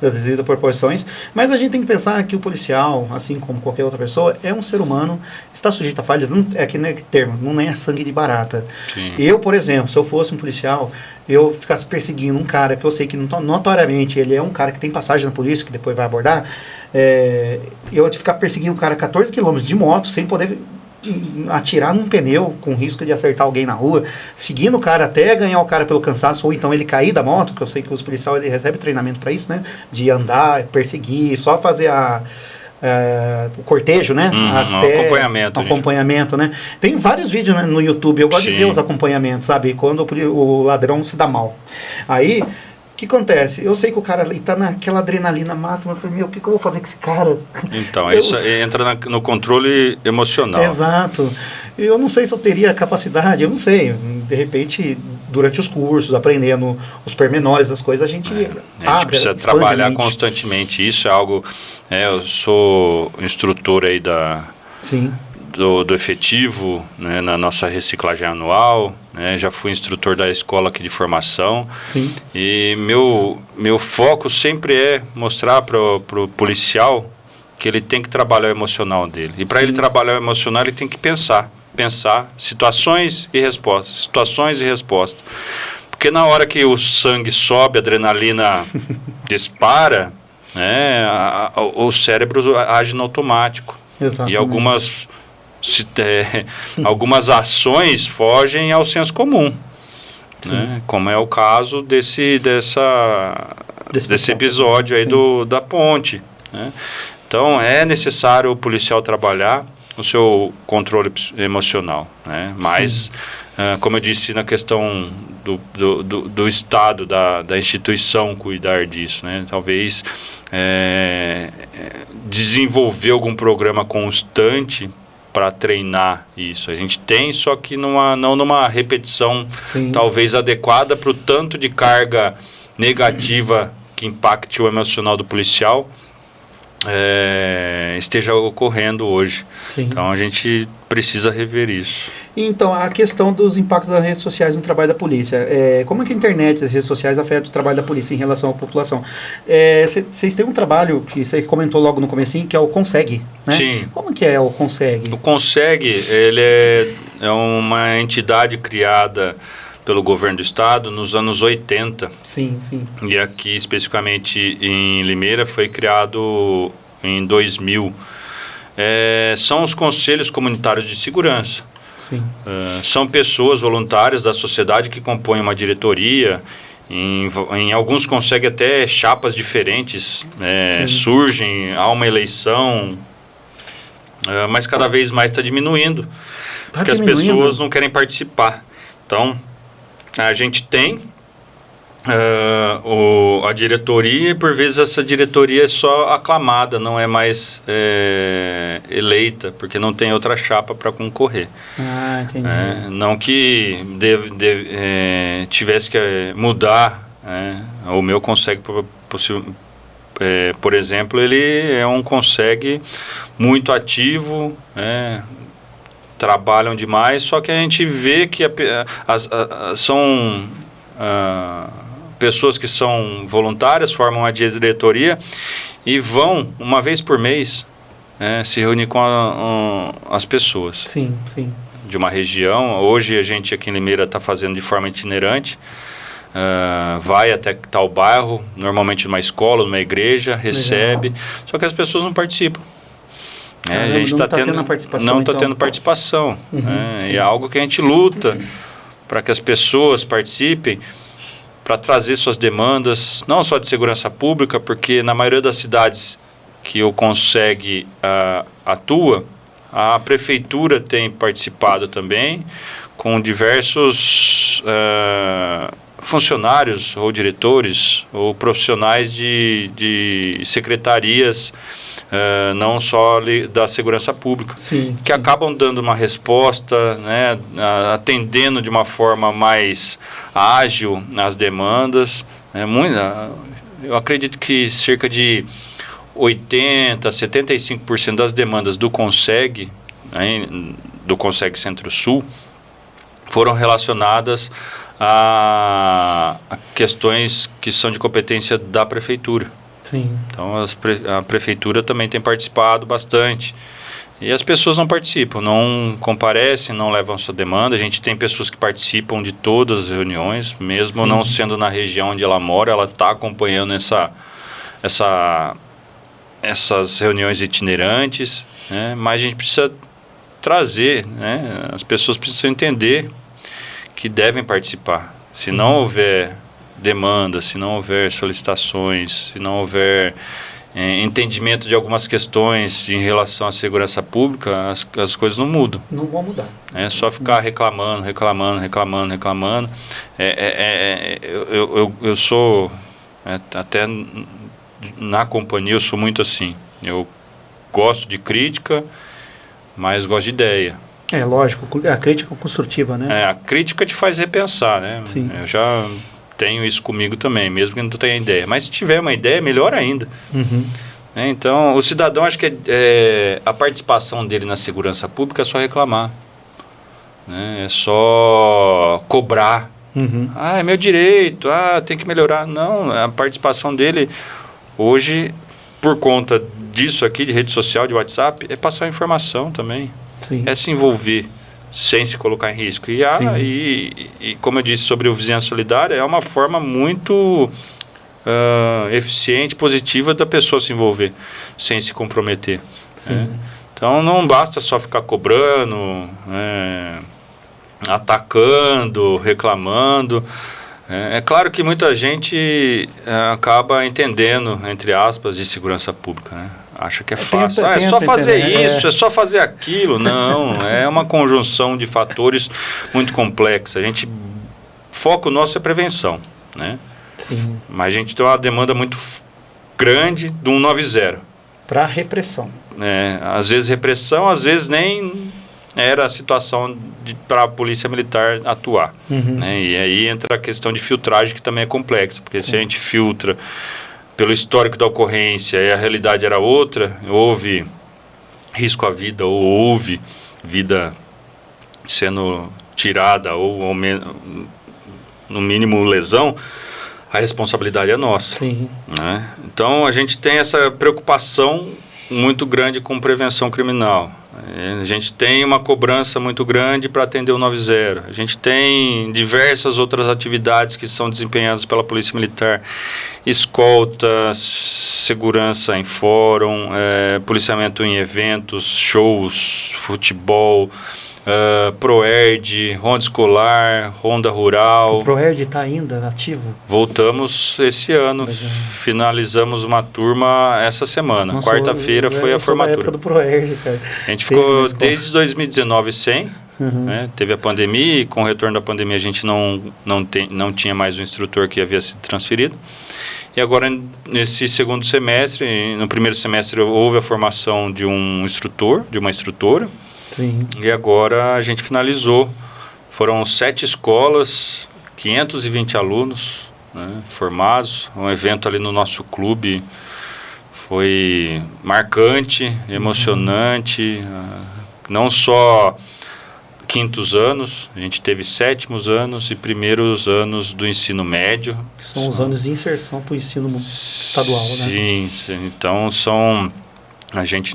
das devidas proporções, mas a gente tem que pensar que o policial, assim como qualquer outra pessoa, é um ser humano, está sujeito a falhas, não é que termo, não é sangue de barata. Sim. Eu, por exemplo, se eu fosse um policial, eu ficasse perseguindo um cara que eu sei que notoriamente ele é um cara que tem passagem na polícia, que depois vai abordar, eu de ficar perseguindo um cara 14 km de moto, sem poder atirar num pneu com risco de acertar alguém na rua, seguindo o cara até ganhar o cara pelo cansaço, ou então ele cair da moto, que eu sei que os policiais ele recebe treinamento para isso, né? De andar, perseguir, só fazer o cortejo, né? Até acompanhamento, né? Tem vários vídeos, né, no YouTube, eu gosto, sim, de ver os acompanhamentos, sabe? Quando o ladrão se dá mal. Aí, o que acontece? Eu sei que o cara está naquela adrenalina máxima. Eu falei, o que eu vou fazer com esse cara? Então, isso entra no controle emocional. Exato. Eu não sei se eu teria a capacidade, eu não sei. De repente, durante os cursos, aprendendo os pormenores das coisas, a gente precisa trabalhar constantemente. Isso é algo... eu sou instrutor aí sim, do efetivo, né, na nossa reciclagem anual, né, já fui instrutor da escola aqui de formação. Sim. E meu foco sempre é mostrar para o policial que ele tem que trabalhar o emocional dele. E para ele trabalhar o emocional, ele tem que pensar situações e respostas, porque na hora que o sangue sobe, a adrenalina dispara, né, o cérebro age no automático. Exatamente. E algumas ações fogem ao senso comum, né? Como é o caso desse episódio aí da ponte, né? Então é necessário o policial trabalhar o seu controle emocional, né? Mas como eu disse, na questão do Estado, da instituição cuidar disso, né? Talvez desenvolver algum programa constante para treinar isso. A gente tem, só que não numa repetição, sim, talvez adequada para o tanto de carga negativa que impacte o emocional do policial esteja ocorrendo hoje. Sim. Então a gente precisa rever isso. Então, a questão dos impactos das redes sociais no trabalho da polícia. Como é que a internet e as redes sociais afetam o trabalho da polícia em relação à população? Vocês têm um trabalho que você comentou logo no comecinho, que é o Conseg, né? Sim. Como que é o Conseg? O Conseg, ele é uma entidade criada pelo governo do estado nos anos 80. Sim, sim. E aqui, especificamente em Limeira, foi criado em 2000. São os conselhos comunitários de segurança. Sim. São pessoas voluntárias da sociedade que compõem uma diretoria. Em alguns conseguem até chapas diferentes, surgem, há uma eleição, mas cada vez mais está diminuindo, porque as pessoas não querem participar. Então, a gente tem a diretoria, e por vezes essa diretoria é só aclamada, não é mais eleita, porque não tem outra chapa para concorrer. Entendi. Não que tivesse que mudar, o meu Conseg, por exemplo, ele é um Conseg muito ativo, trabalham demais, só que a gente vê que são pessoas que são voluntárias, formam uma diretoria e vão, uma vez por mês, se reunir com as pessoas. Sim, sim. De uma região. Hoje a gente aqui em Limeira está fazendo de forma itinerante, vai até tal bairro, normalmente numa escola, numa igreja, recebe, só que as pessoas não participam. A gente não está tendo participação. E é algo que a gente luta para que as pessoas participem, para trazer suas demandas, não só de segurança pública, porque na maioria das cidades que o Conseg atua, A prefeitura tem participado também com diversos funcionários ou diretores ou profissionais de secretarias, não só da segurança pública, que acabam dando uma resposta, né, atendendo de uma forma mais ágil às demandas. Eu acredito que cerca de 80%, 75% das demandas do CONSEG, né, do CONSEG Centro-Sul, foram relacionadas a questões que são de competência da prefeitura. Sim. Então, a prefeitura também tem participado bastante. E as pessoas não participam, não comparecem, não levam sua demanda. A gente tem pessoas que participam de todas as reuniões, mesmo não sendo na região onde ela mora, ela está acompanhando essas reuniões itinerantes, né? Mas a gente precisa trazer, né? As pessoas precisam entender que devem participar. Se não houver demanda, se não houver solicitações, se não houver entendimento de algumas questões em relação à segurança pública, as coisas não mudam. Não vão mudar. É só ficar reclamando. Eu sou, até na companhia, eu sou muito assim. Eu gosto de crítica, mas gosto de ideia. É lógico, a crítica construtiva, né? A crítica te faz repensar, né? Sim. Eu já tenho isso comigo também, mesmo que não tenha ideia. Mas se tiver uma ideia, melhor ainda. Uhum. Então, o cidadão, acho que a participação dele na segurança pública é só reclamar. É só cobrar. Uhum. É meu direito, tem que melhorar. Não, a participação dele hoje, por conta disso aqui, de rede social, de WhatsApp, é passar informação também. Sim. É se envolver sem se colocar em risco. E como eu disse sobre o Vizinhança Solidária, é uma forma muito eficiente, positiva da pessoa se envolver, sem se comprometer. Né? Então não basta só ficar cobrando, atacando, reclamando. É claro que muita gente acaba entendendo, entre aspas, de segurança pública, né? Acha que é fácil. É só fazer isso, é só fazer aquilo. Não, é uma conjunção de fatores muito complexa. Foco nosso é prevenção, né? Sim. Mas a gente tem uma demanda muito grande do 190. Para repressão. Às vezes repressão, às vezes nem era a situação para a polícia militar atuar. Uhum. Né? E aí entra a questão de filtragem, que também é complexa, porque se a gente filtra pelo histórico da ocorrência e a realidade era outra, houve risco à vida ou houve vida sendo tirada ou no mínimo lesão, a responsabilidade é nossa. Sim. Né? Então a gente tem essa preocupação muito grande com prevenção criminal. A gente tem uma cobrança muito grande para atender o 90. A gente tem diversas outras atividades que são desempenhadas pela Polícia Militar. Escolta, segurança em fórum, policiamento em eventos, shows, futebol, ProERD, ronda escolar, ronda rural. O ProERD está ainda ativo? Voltamos esse ano, finalizamos uma turma essa semana. Quarta-feira foi a formatura. Da época do ProERD, cara. A gente ficou desde 2019 sem, né? Teve a pandemia e com o retorno da pandemia a gente não tinha mais um instrutor que havia sido transferido. E agora, nesse segundo semestre, no primeiro semestre houve a formação de um instrutor, de uma instrutora. Sim. E agora a gente finalizou. Foram 7 escolas, 520 alunos, né, formados. Um evento ali no nosso clube foi marcante, emocionante. Não só quintos anos, a gente teve 7º anos e primeiros anos do ensino médio. São os anos de inserção para o ensino estadual, né? Sim, então a gente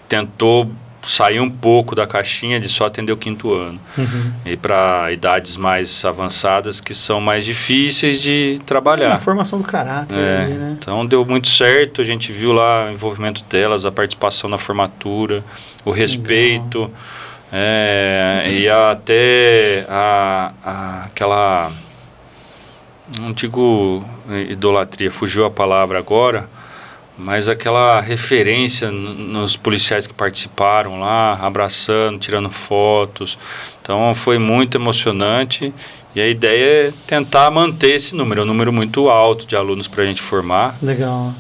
tentou sair um pouco da caixinha de só atender o 5º ano. E para idades mais avançadas que são mais difíceis de trabalhar. A formação do caráter. Né? Então deu muito certo, a gente viu lá o envolvimento delas, a participação na formatura, o respeito, e até aquela, não digo idolatria, fugiu a palavra agora, mas aquela referência nos policiais que participaram lá, abraçando, tirando fotos. Então foi muito emocionante e a ideia é tentar manter esse número. É um número muito alto de alunos para a gente formar. Legal.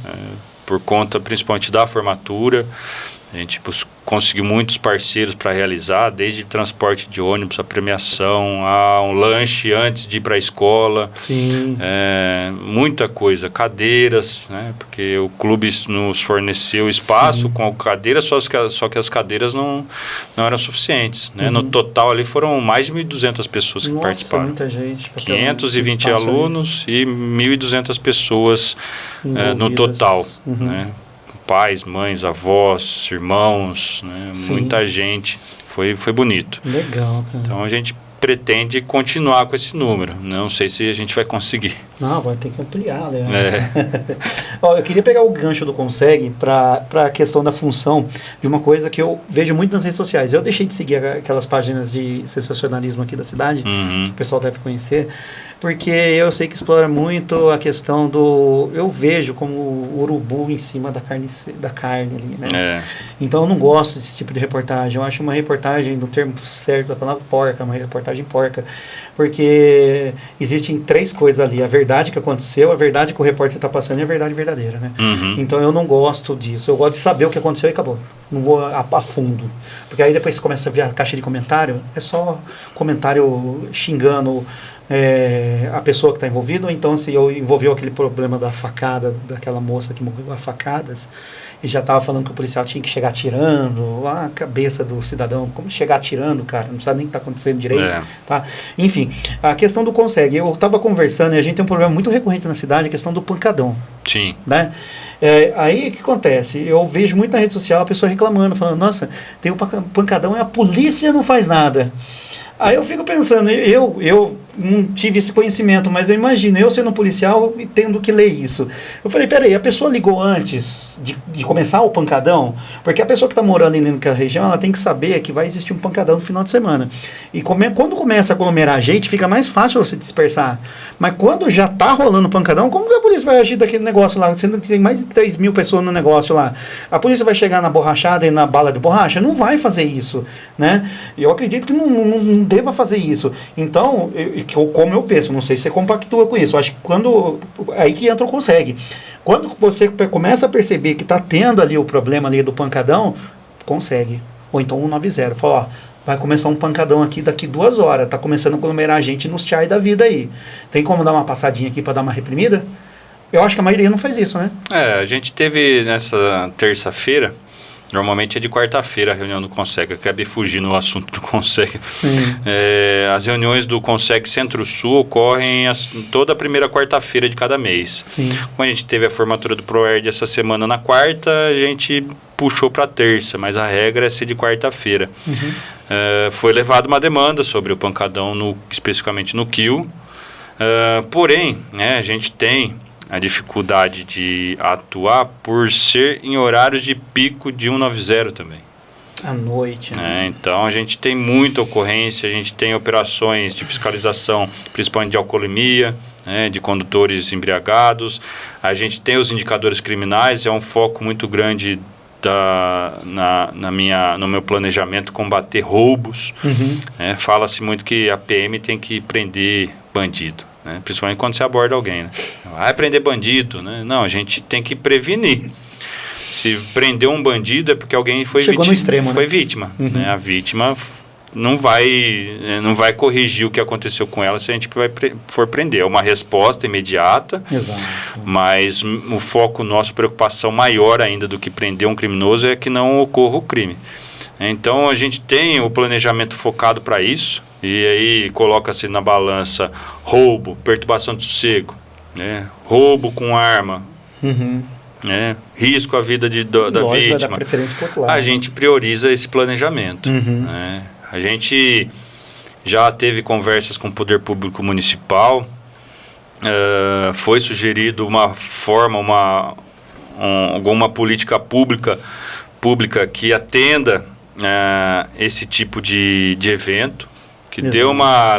Por conta principalmente da formatura. A gente conseguiu muitos parceiros para realizar, desde transporte de ônibus, a premiação, a um lanche antes de ir para a escola. Sim. Muita coisa, cadeiras, né? Porque o clube nos forneceu espaço com cadeiras, só que as cadeiras não eram suficientes. Né? No total ali foram mais de 1.200 pessoas que participaram. Muita gente. 520 alunos ali. E 1.200 pessoas no total. Né? Pais, mães, avós, irmãos, né? Muita gente. Foi bonito. Legal, cara. Então a gente pretende continuar com esse número. Não sei se a gente vai conseguir. Não, vai ter que ampliar, né? Ó, eu queria pegar o gancho do Consegue para a questão da função de uma coisa que eu vejo muito nas redes sociais. Eu deixei de seguir aquelas páginas de sensacionalismo aqui da cidade, que o pessoal deve conhecer, porque eu sei que explora muito a questão do... Eu vejo como o urubu em cima da carne ali, né? Então eu não gosto desse tipo de reportagem. Eu acho uma reportagem, no termo certo da palavra, porca, uma reportagem porca, porque existem 3 coisas ali: a verdade que aconteceu, a verdade que o repórter está passando e a verdade verdadeira, né? Então eu não gosto disso. Eu gosto de saber o que aconteceu e acabou. Não vou a fundo, porque aí depois você começa a ver a caixa de comentário, é só comentário xingando a pessoa que está envolvida, ou então se envolveu aquele problema da facada, daquela moça que morreu a facadas, e já estava falando que o policial tinha que chegar atirando, a cabeça do cidadão, como chegar atirando, cara, não sabe nem o que está acontecendo direito, tá? Enfim, a questão do Consegue, eu estava conversando e a gente tem um problema muito recorrente na cidade, a questão do pancadão. Sim. Né? Aí o que acontece? Eu vejo muito na rede social a pessoa reclamando, falando, nossa, tem um pancadão e a polícia não faz nada. Aí eu fico pensando, eu não tive esse conhecimento, mas eu imagino, eu sendo policial e tendo que ler isso. Eu falei, peraí, a pessoa ligou antes de começar o pancadão? Porque a pessoa que está morando ali naquela região, ela tem que saber que vai existir um pancadão no final de semana. E quando começa a aglomerar gente, fica mais fácil você dispersar. Mas quando já está rolando o pancadão, como que a polícia vai agir daquele negócio lá? Sendo que tem mais de 3.000 pessoas no negócio lá. A polícia vai chegar na borrachada e na bala de borracha? Não vai fazer isso, né? Eu acredito que não deva fazer isso. Então, como eu penso, não sei se você compactua com isso, eu acho que aí que entra o Consegue. Quando você começa a perceber que está tendo ali o problema ali do pancadão, Consegue. Ou então 190, fala, ó, vai começar um pancadão aqui daqui 2 horas, está começando a aglomerar a gente nos chai da vida aí. Tem como dar uma passadinha aqui para dar uma reprimida? Eu acho que a maioria não faz isso, né? A gente teve nessa terça-feira, normalmente é de quarta-feira a reunião do Consegue, eu acabei fugindo do assunto do Consegue. As reuniões do Consegue Centro-Sul ocorrem toda a primeira quarta-feira de cada mês. Sim. Como a gente teve a formatura do ProERD essa semana na quarta, a gente puxou para terça, mas a regra é ser de quarta-feira. Foi levada uma demanda sobre o pancadão, especificamente no Quil. Porém, né, a gente tem a dificuldade de atuar por ser em horários de pico de 190 também. À noite, né? Então a gente tem muita ocorrência, a gente tem operações de fiscalização, principalmente de alcoolemia, né, de condutores embriagados, a gente tem os indicadores criminais, é um foco muito grande no meu planejamento combater roubos. Fala-se muito que a PM tem que prender bandido. Né? Principalmente quando você aborda alguém, né? Vai prender bandido, né? Não, a gente tem que prevenir. Se prender um bandido é porque alguém foi vítima. Né? A vítima não vai corrigir o que aconteceu com ela se a gente for prender. É uma resposta imediata. Exato. Mas o foco nosso, preocupação maior ainda do que prender um criminoso é que não ocorra o crime. Então a gente tem o planejamento focado para isso, e aí coloca-se na balança roubo, perturbação de sossego, né? Roubo com arma, né? Risco à vida da vítima. Vai dar preferência pro outro lado. A gente prioriza esse planejamento. Né? A gente já teve conversas com o Poder Público Municipal, foi sugerido alguma política pública que atenda esse tipo de evento, que dê uma...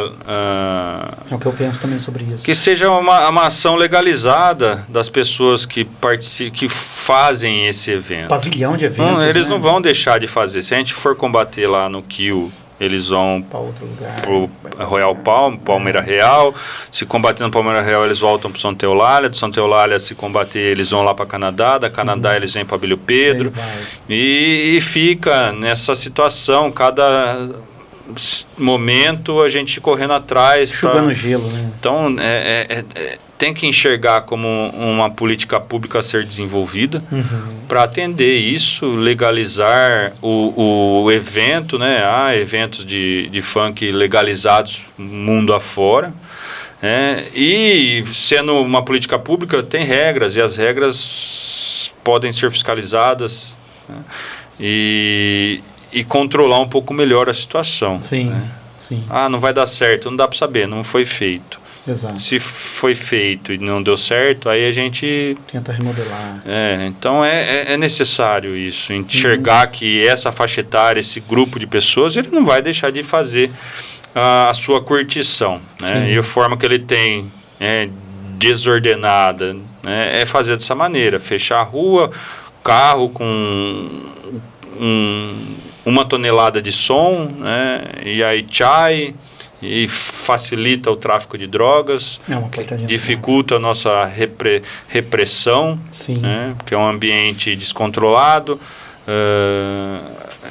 é o que eu penso também sobre isso. Que seja uma ação legalizada das pessoas que fazem esse evento. Pavilhão de eventos, eles não vão deixar de fazer. Se a gente for combater lá no Kill, eles vão para outro lugar, para o Royal Palmeira Real. Se combater no Palmeira Real, eles voltam para o Santa Eulália. Do Santa Eulália, se combater, eles vão lá para Canadá. Da Canadá, eles vêm para Abílio Pedro. E fica nessa situação, cada momento a gente correndo atrás. Chugando gelo, né? Então, tem que enxergar como uma política pública a ser desenvolvida para atender isso, legalizar o evento, né? Há eventos de funk legalizados mundo afora. E sendo uma política pública, tem regras, e as regras podem ser fiscalizadas, né? E controlar um pouco melhor a situação. Sim, né? sim. Não vai dar certo, não dá para saber, não foi feito. Exato. Se foi feito e não deu certo, aí a gente... tenta remodelar. Então é necessário isso, enxergar que essa faixa etária, esse grupo de pessoas, ele não vai deixar de fazer a sua curtição. Né? E a forma que ele tem desordenada, né, é fazer dessa maneira, fechar a rua, carro com 1 tonelada de som, né, e aí chai, e facilita o tráfico de drogas, dificulta a nossa repressão, né, porque é um ambiente descontrolado.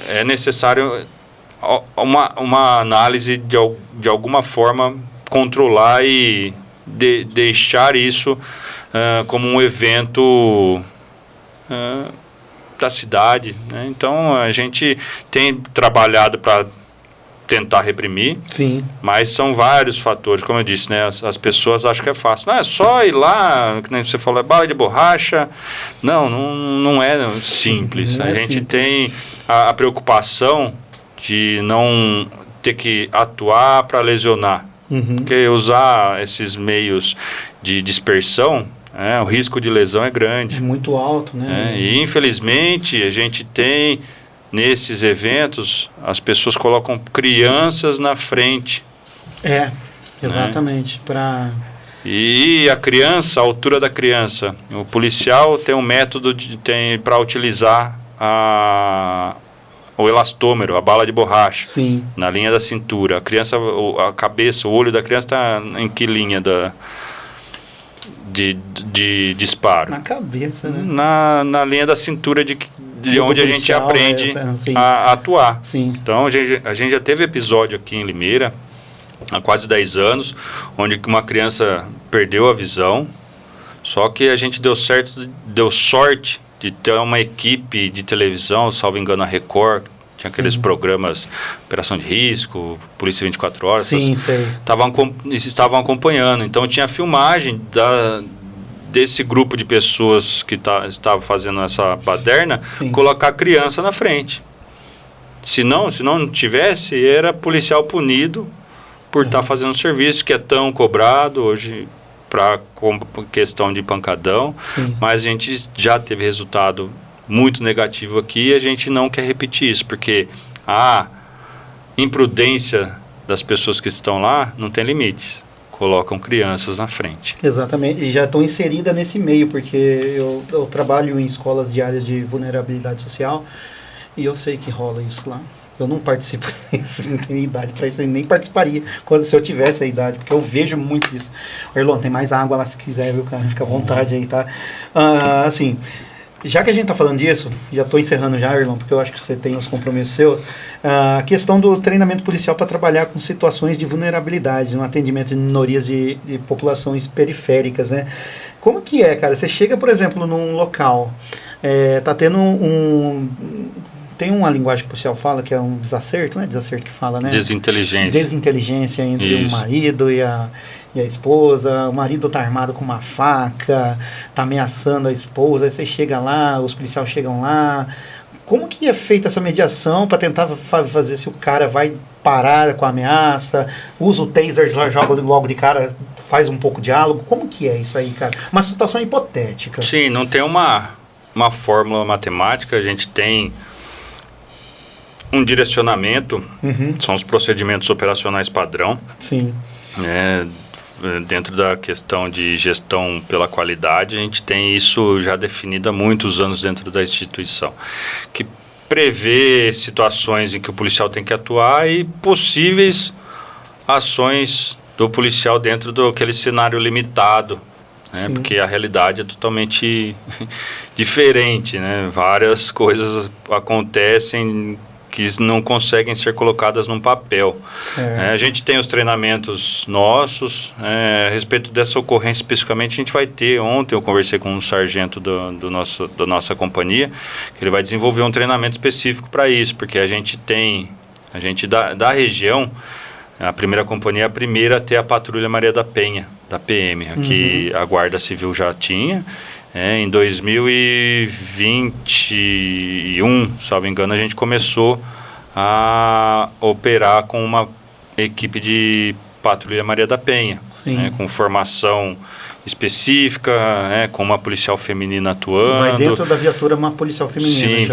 É necessário uma análise de alguma forma controlar e deixar isso como um evento da cidade, né? Então a gente tem trabalhado para tentar reprimir, mas são vários fatores, como eu disse, né? As pessoas acham que é fácil. Não é só ir lá, que nem você falou, é bala de borracha. Não é simples. A gente tem a preocupação de não ter que atuar para lesionar. Porque usar esses meios de dispersão, o risco de lesão é grande. É muito alto, né? E infelizmente a gente tem... Nesses eventos, as pessoas colocam crianças na frente. Exatamente. Né? E a criança, a altura da criança, o policial tem um método para utilizar o elastômero, a bala de borracha, na linha da cintura. A criança, a cabeça, o olho da criança está em que linha de disparo? Na cabeça, né? Na linha da cintura de onde a gente aprende a atuar. Então, a gente já teve episódio aqui em Limeira, há quase 10 anos, onde uma criança perdeu a visão, só que a gente deu sorte de ter uma equipe de televisão, salvo engano a Record, tinha aqueles programas Operação de Risco, Polícia 24 Horas, estavam acompanhando. Então, tinha filmagem desse grupo de pessoas que estava fazendo essa baderna, colocar a criança na frente. Se não tivesse, era policial punido por estar fazendo serviço, que é tão cobrado hoje para questão de pancadão, mas a gente já teve resultado muito negativo aqui e a gente não quer repetir isso, porque a imprudência das pessoas que estão lá não tem limites. Colocam crianças na frente. Exatamente, e já estão inseridas nesse meio, porque eu trabalho em escolas de áreas de vulnerabilidade social e eu sei que rola isso lá. Eu não participo disso, não tenho idade para isso, eu nem participaria se eu tivesse a idade, porque eu vejo muito disso. Erlon, tem mais água lá se quiser, viu, cara? Fica à vontade aí, tá? Assim, já que a gente está falando disso, já estou encerrando já, Erlon, porque eu acho que você tem os compromissos seus, a questão do treinamento policial para trabalhar com situações de vulnerabilidade, no atendimento de minorias de populações periféricas, né? Como que é, cara? Você chega, por exemplo, num local, tá tendo tem uma linguagem que o policial fala que é um desacerto, não é desacerto que fala, né? Desinteligência entre o marido e a esposa, o marido tá armado com uma faca, tá ameaçando a esposa, aí você chega lá, os policiais chegam lá. Como que é feita essa mediação para tentar fazer se o cara vai parar com a ameaça, usa o taser, joga logo de cara, faz um pouco de diálogo? Como que é isso aí, cara? Uma situação hipotética. Sim, não tem uma fórmula matemática, a gente tem um direcionamento, são os procedimentos operacionais padrão. Sim. Dentro da questão de gestão pela qualidade, a gente tem isso já definido há muitos anos dentro da instituição, que prevê situações em que o policial tem que atuar e possíveis ações do policial dentro daquele cenário limitado, né? Porque a realidade é totalmente diferente, né? Várias coisas acontecem que não conseguem ser colocadas num papel. A gente tem os treinamentos nossos, a respeito dessa ocorrência especificamente, a gente vai ter, ontem eu conversei com um sargento da nossa companhia, que ele vai desenvolver um treinamento específico para isso, porque a gente da região, a primeira companhia é a primeira a ter a Patrulha Maria da Penha, da PM, aqui a Guarda Civil já tinha. Em 2021, salvo engano, a gente começou a operar com uma equipe de Patrulha Maria da Penha, com formação específica, com uma policial feminina atuando. Vai dentro da viatura uma policial feminina. Sim,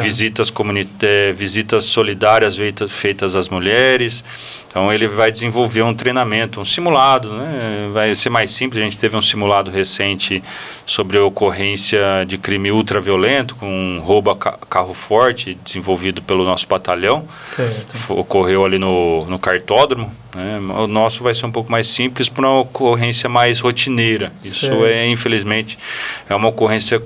visitas solidárias feitas às mulheres. Então ele vai desenvolver um treinamento, um simulado, né? Vai ser mais simples. A gente teve um simulado recente sobre a ocorrência de crime ultraviolento, com um roubo a carro forte, desenvolvido pelo nosso batalhão. Certo. Ocorreu ali no cartódromo. O nosso vai ser um pouco mais simples para uma ocorrência mais rotineira. Isso infelizmente, é uma ocorrência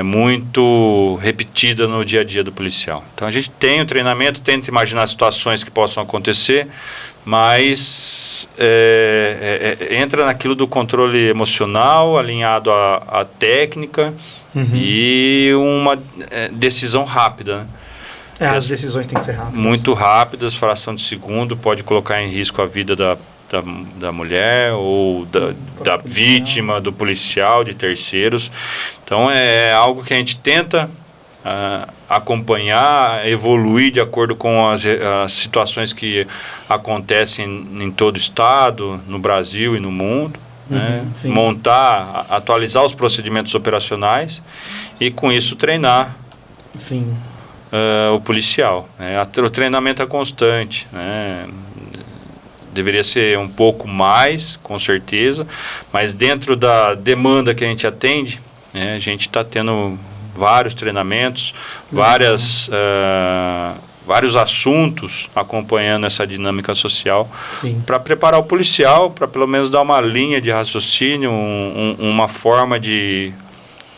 muito repetida no dia a dia do policial. Então a gente tem o treinamento, tenta imaginar situações que possam acontecer, mas entra naquilo do controle emocional, alinhado à técnica e uma decisão rápida, né? As decisões têm que ser rápidas. Muito rápidas, fração de segundo, pode colocar em risco a vida da mulher ou da vítima, do policial, de terceiros. Então é algo que a gente tenta acompanhar, evoluir de acordo com as situações que acontecem em todo o estado, no Brasil e no mundo. Montar, atualizar os procedimentos operacionais e com isso treinar o policial. O treinamento é constante, deveria ser um pouco mais, com certeza, mas dentro da demanda que a gente atende, a gente está tendo vários treinamentos, vários assuntos acompanhando essa dinâmica social, para preparar o policial, para pelo menos dar uma linha de raciocínio, uma forma de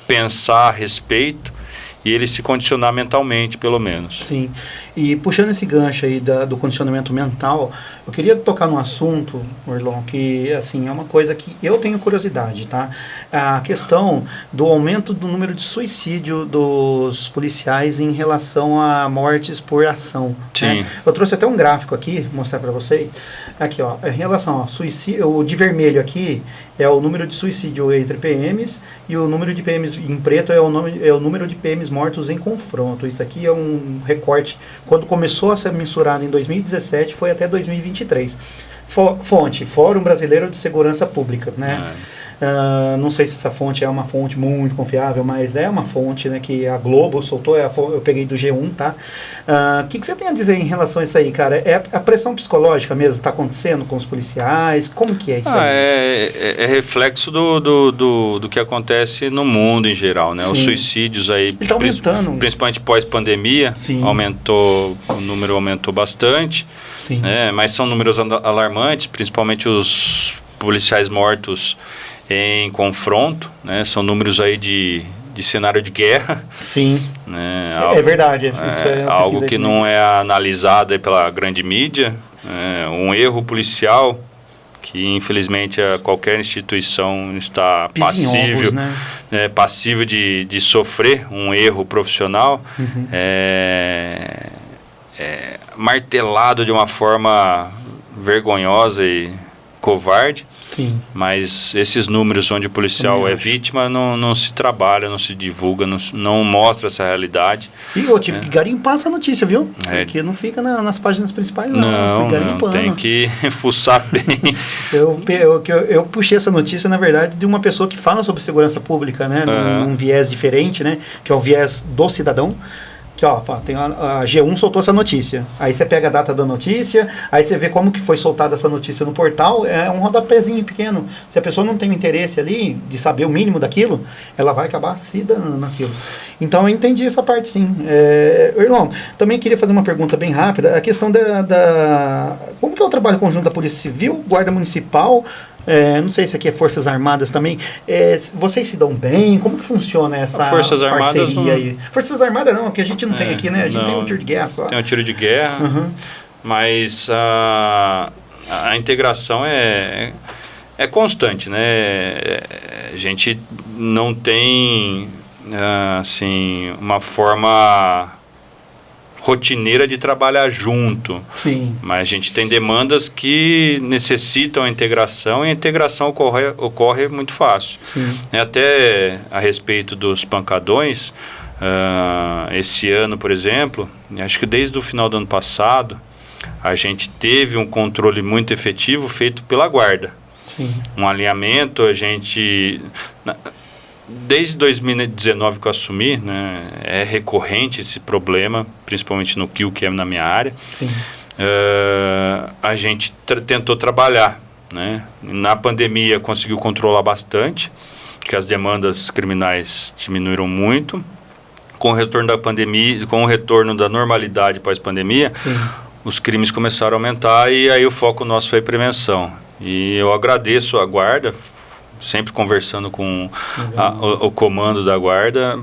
pensar a respeito, e ele se condicionar mentalmente, pelo menos. Sim. E puxando esse gancho aí do condicionamento mental, eu queria tocar num assunto, Orlon, que assim, é uma coisa que eu tenho curiosidade, tá? A questão do aumento do número de suicídio dos policiais em relação a mortes por ação. Sim. Eu trouxe até um gráfico aqui, mostrar para vocês. Aqui, ó, em relação ao suicídio, o de vermelho aqui é o número de suicídio entre PMs, e o número de PMs em preto é o número de PMs mortos em confronto. Isso aqui é um recorte, quando começou a ser mensurado em 2017, foi até 2023. Fonte, Fórum Brasileiro de Segurança Pública, né? Não sei se essa fonte é uma fonte muito confiável, mas é uma fonte, né, que a Globo soltou, eu peguei do G1, tá? O que você tem a dizer em relação a isso aí, cara? É a pressão psicológica mesmo está acontecendo com os policiais? Como que é isso aí? É reflexo do que acontece no mundo em geral, né? Os suicídios aí, tá aumentando, principalmente pós-pandemia, o número aumentou bastante, mas são números alarmantes, principalmente os policiais mortos em confronto, né? São números aí de cenário de guerra. Sim, né? É verdade. Isso algo que não é analisado aí pela grande mídia. Um erro policial que, infelizmente, qualquer instituição está passível, passível de sofrer um erro profissional, martelado de uma forma vergonhosa e covarde. Sim. Mas esses números onde o policial é vítima não se trabalha, não se divulga, não mostra essa realidade. E eu tive que garimpar essa notícia, viu? Porque não fica nas páginas principais, não. Não, tem que fuçar bem. Eu puxei essa notícia, na verdade, de uma pessoa que fala sobre segurança pública, né? Num viés diferente, né? Que é o viés do cidadão, que ó, tem a G1 soltou essa notícia. Aí você pega a data da notícia, aí você vê como que foi soltada essa notícia no portal, é um rodapézinho pequeno. Se a pessoa não tem o interesse ali de saber o mínimo daquilo, ela vai acabar se dando naquilo. Então eu entendi essa parte sim. Irmão, também queria fazer uma pergunta bem rápida, a questão como que é o trabalho conjunto da Polícia Civil, Guarda Municipal, não sei se aqui é Forças Armadas também, vocês se dão bem? Como que funciona essa Forças parceria Armadas não... aí? Forças Armadas não, que a gente não tem aqui, né? A gente tem um tiro de guerra só. Tem um tiro de guerra, mas a integração é constante, né? A gente não tem, assim, uma forma rotineira de trabalhar junto. Sim. Mas a gente tem demandas que necessitam a integração e a integração ocorre muito fácil. Sim. Até a respeito dos pancadões, esse ano, por exemplo, acho que desde o final do ano passado, a gente teve um controle muito efetivo feito pela Guarda. Sim. Um alinhamento, a gente... Desde 2019 que eu assumi, né, é recorrente esse problema, principalmente no CIO, que é na minha área. Sim. A gente tentou trabalhar, né? Na pandemia conseguiu controlar bastante, porque as demandas criminais diminuíram muito. Com o retorno da pandemia, com o retorno da normalidade pós-pandemia, os crimes começaram a aumentar e aí o foco nosso foi prevenção. E eu agradeço a Guarda, sempre conversando com o comando da Guarda,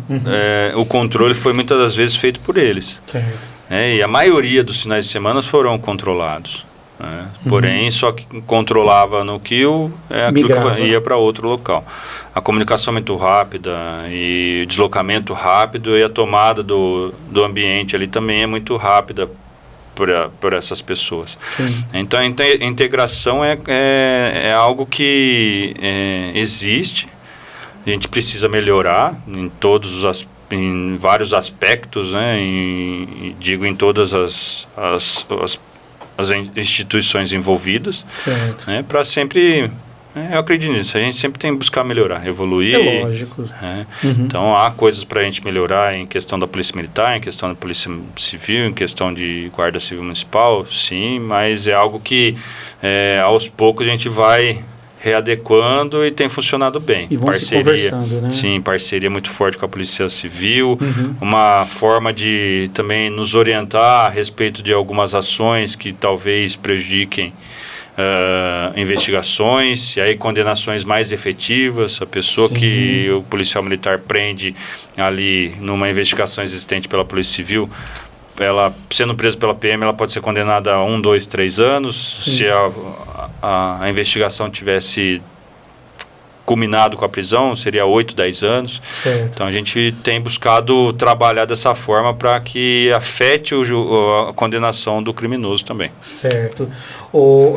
o controle foi muitas das vezes feito por eles. Certo. E a maioria dos finais de semana foram controlados. Porém, só que controlava no CIO, aquilo que ia para outro local. A comunicação muito rápida e o deslocamento rápido e a tomada do ambiente ali também é muito rápida por essas pessoas. Sim. Então a integração é algo que existe, a gente precisa melhorar em vários aspectos, né? Digo em todas as instituições envolvidas, né? Para sempre... eu acredito nisso, a gente sempre tem que buscar melhorar, evoluir. É lógico. Então há coisas para a gente melhorar em questão da Polícia Militar, em questão da Polícia Civil, em questão de Guarda Civil Municipal, sim, mas é algo que aos poucos a gente vai readequando e tem funcionado bem. E vão se conversando, né? Sim, parceria muito forte com a Polícia Civil, uma forma de também nos orientar a respeito de algumas ações que talvez prejudiquem investigações, e aí condenações mais efetivas. A pessoa que o policial militar prende ali numa investigação existente pela Polícia Civil, ela sendo presa pela PM, ela pode ser condenada a 1, 2, 3 anos. Se a investigação tivesse culminado com a prisão, seria 8, 10 anos. Certo. Então a gente tem buscado trabalhar dessa forma para que afete a condenação do criminoso também. Certo.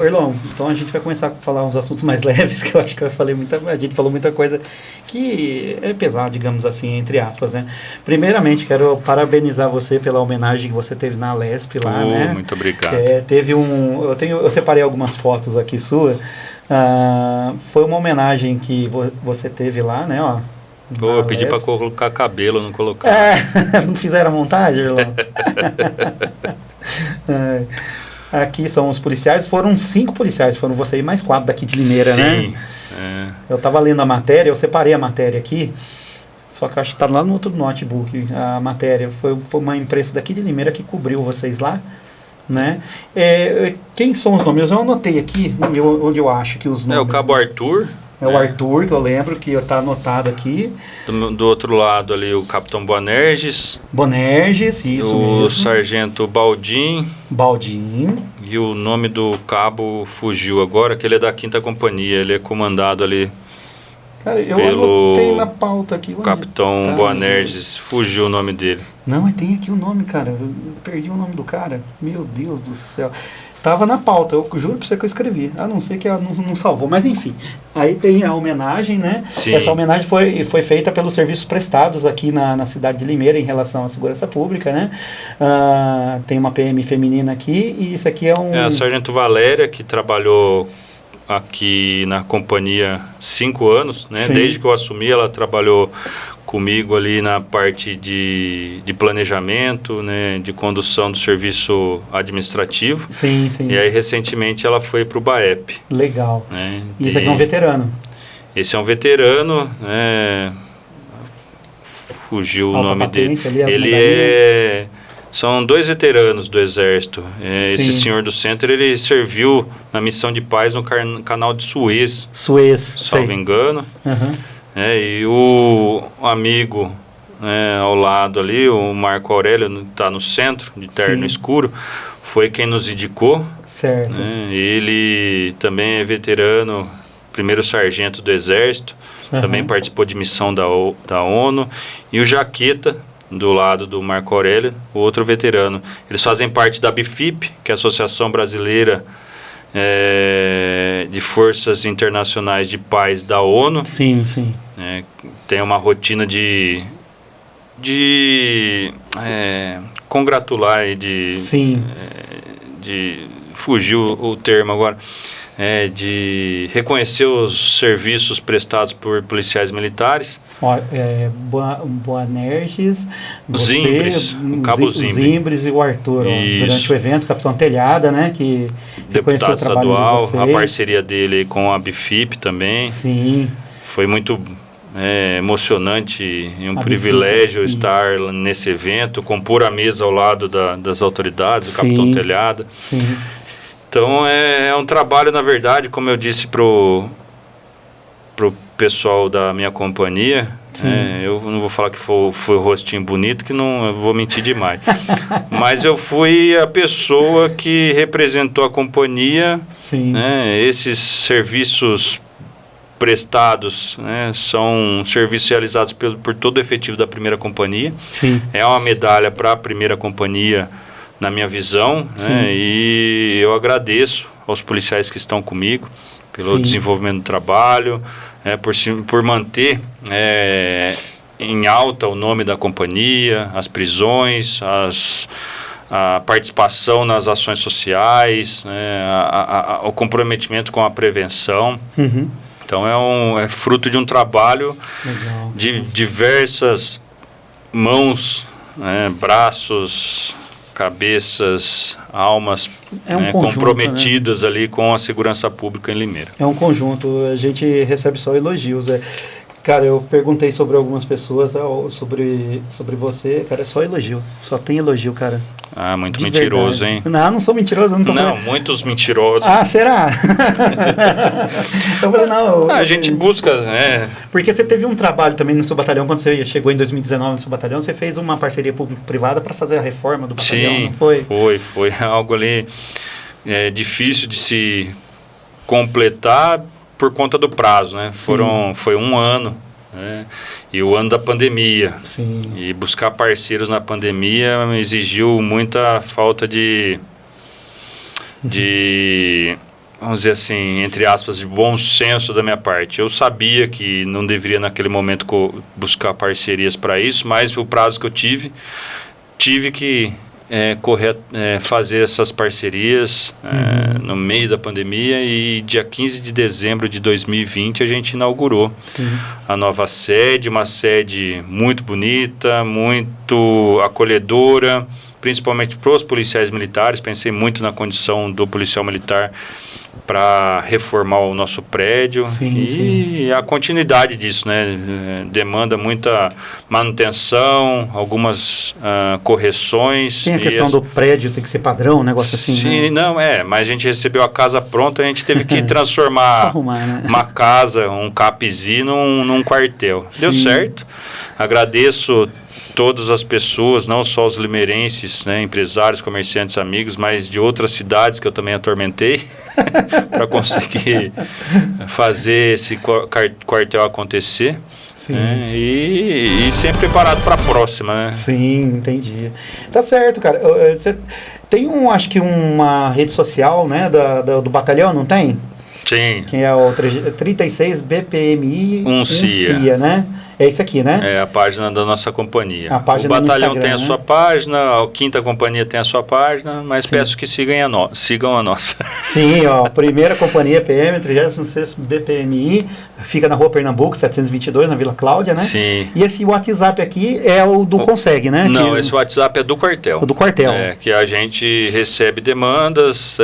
Erlon, então a gente vai começar a falar uns assuntos mais leves, que eu acho que a gente falou muita coisa que é pesada, digamos assim, entre aspas, né? Primeiramente, quero parabenizar você pela homenagem que você teve na Lesp lá, né? Muito obrigado. Teve eu separei algumas fotos aqui sua. Foi uma homenagem que você teve lá, né? Eu pedi para colocar cabelo, não colocar. Não fizeram a montagem, Erlon? Aqui são os policiais, foram 5 policiais, foram você e mais 4 daqui de Limeira, né? Sim. Eu estava lendo a matéria, eu separei a matéria aqui, só que acho que está lá no outro notebook, a matéria. Foi uma imprensa daqui de Limeira que cobriu vocês lá, né? Quem são os nomes? Eu anotei aqui, onde eu acho que os nomes... o Cabo Arthur. O Arthur, que eu lembro, que está anotado aqui. Do outro lado ali, o Capitão Boanerges. Boanerges, isso mesmo. O Sargento Baldim. E o nome do cabo fugiu agora, que ele é da 5ª Companhia. Ele é comandado ali eu anotei na pauta aqui. Capitão Boanerges. Fugiu o nome dele. Não, mas tem aqui o nome, cara. Eu perdi o nome do cara. Meu Deus do céu. Tava na pauta, eu juro pra você que eu escrevi. A não ser que ela não salvou, mas enfim. Aí tem a homenagem, né? Sim. Essa homenagem foi feita pelos serviços prestados aqui na cidade de Limeira em relação à segurança pública, né? Tem uma PM feminina aqui e isso aqui é a Sargento Valéria, que trabalhou aqui na companhia 5 anos, né? Sim. Desde que eu assumi, ela trabalhou comigo ali na parte de planejamento, né, de condução do serviço administrativo. Sim, sim. E aí, recentemente, ela foi para o BAEP. Legal. Né, e esse aqui é um veterano? Esse é um veterano, fugiu o nome dele. Ali, são 2 veteranos do Exército. Esse senhor do centro, ele serviu na missão de paz no canal de Suez. Salvo engano. Uhum. E o amigo ao lado ali, o Marco Aurélio, está no centro, de terno escuro, foi quem nos indicou. Certo. Ele também é veterano, primeiro sargento do Exército, também participou de missão da ONU. E o Jaqueta, do lado do Marco Aurélio, o outro veterano. Eles fazem parte da BIFIP, que é a Associação Brasileira de Forças Internacionais de Paz da ONU. Sim, sim. Tem uma rotina de congratular e de fugiu o termo agora, de reconhecer os serviços prestados por policiais militares. Boanerges, os Imbres, o Cabo Zimbres e o Arthur, durante o evento, Capitão Telhada, né, que deputado estadual, a parceria dele com a BIFIP também. Sim. Foi muito emocionante e um privilégio estar nesse evento, compor a mesa ao lado das autoridades, do Capitão Telhada. Sim. Então é um trabalho, na verdade, como eu disse pro pessoal da minha companhia, eu não vou falar que foi o rostinho bonito, que não, eu vou mentir demais. Mas eu fui a pessoa que representou a companhia. Esses serviços prestados, são serviços realizados por todo o efetivo da primeira companhia. É uma medalha para a primeira companhia, na minha visão, e eu agradeço aos policiais que estão comigo pelo desenvolvimento do trabalho, por manter em alta o nome da companhia, as prisões, a participação nas ações sociais, o comprometimento com a prevenção. Então é fruto de um trabalho de diversas mãos, braços, cabeças, almas comprometidas ali com a segurança pública em Limeira. É um conjunto, a gente recebe só elogios. Cara, eu perguntei sobre algumas pessoas, sobre você, cara, é só elogio, só tem elogio, cara. Muito mentiroso, hein? Não sou mentiroso, não tô falando. Não, muitos mentirosos. Será? Eu falei, não. A gente busca, Porque você teve um trabalho também no seu batalhão, quando você chegou em 2019 no seu batalhão, você fez uma parceria público-privada para fazer a reforma do batalhão, não foi? Foi algo ali difícil de se completar por conta do prazo, né? Foi um ano, e o ano da pandemia. E buscar parceiros na pandemia exigiu muita falta de vamos dizer assim, entre aspas, de bom senso da minha parte. Eu sabia que não deveria naquele momento buscar parcerias para isso, mas o prazo que eu tive que fazer essas parcerias no meio da pandemia, e dia 15 de dezembro de 2020 a gente inaugurou a nova sede, uma sede muito bonita, muito acolhedora, principalmente para os policiais militares. Pensei muito na condição do policial militar para reformar o nosso prédio, e a continuidade disso, demanda muita manutenção, algumas correções. Tem a questão do prédio, tem que ser padrão, um negócio assim, mas a gente recebeu a casa pronta, a gente teve que transformar uma casa, um CAPzinho num quartel. Deu certo, agradeço todas as pessoas, não só os limeirenses, empresários, comerciantes, amigos, mas de outras cidades que eu também atormentei para conseguir fazer esse quartel acontecer. E sempre preparado para a próxima, né? Sim, entendi. Tá certo, cara. Você tem acho que uma rede social, do batalhão, não tem? Sim. Que é o 36 BPMI CIA, né? É isso aqui, né? É a página da nossa companhia. A página o batalhão Instagram, tem a sua página, a 5ª Companhia tem a sua página, mas Sim. peço que sigam a nossa. Sim, ó, 1ª Companhia PM, 36º BPMI, fica na Rua Pernambuco, 722, na Vila Cláudia, né? Sim. E esse WhatsApp aqui é o do Consegue, né? Não, esse WhatsApp é do quartel. O do quartel. Que a gente recebe demandas,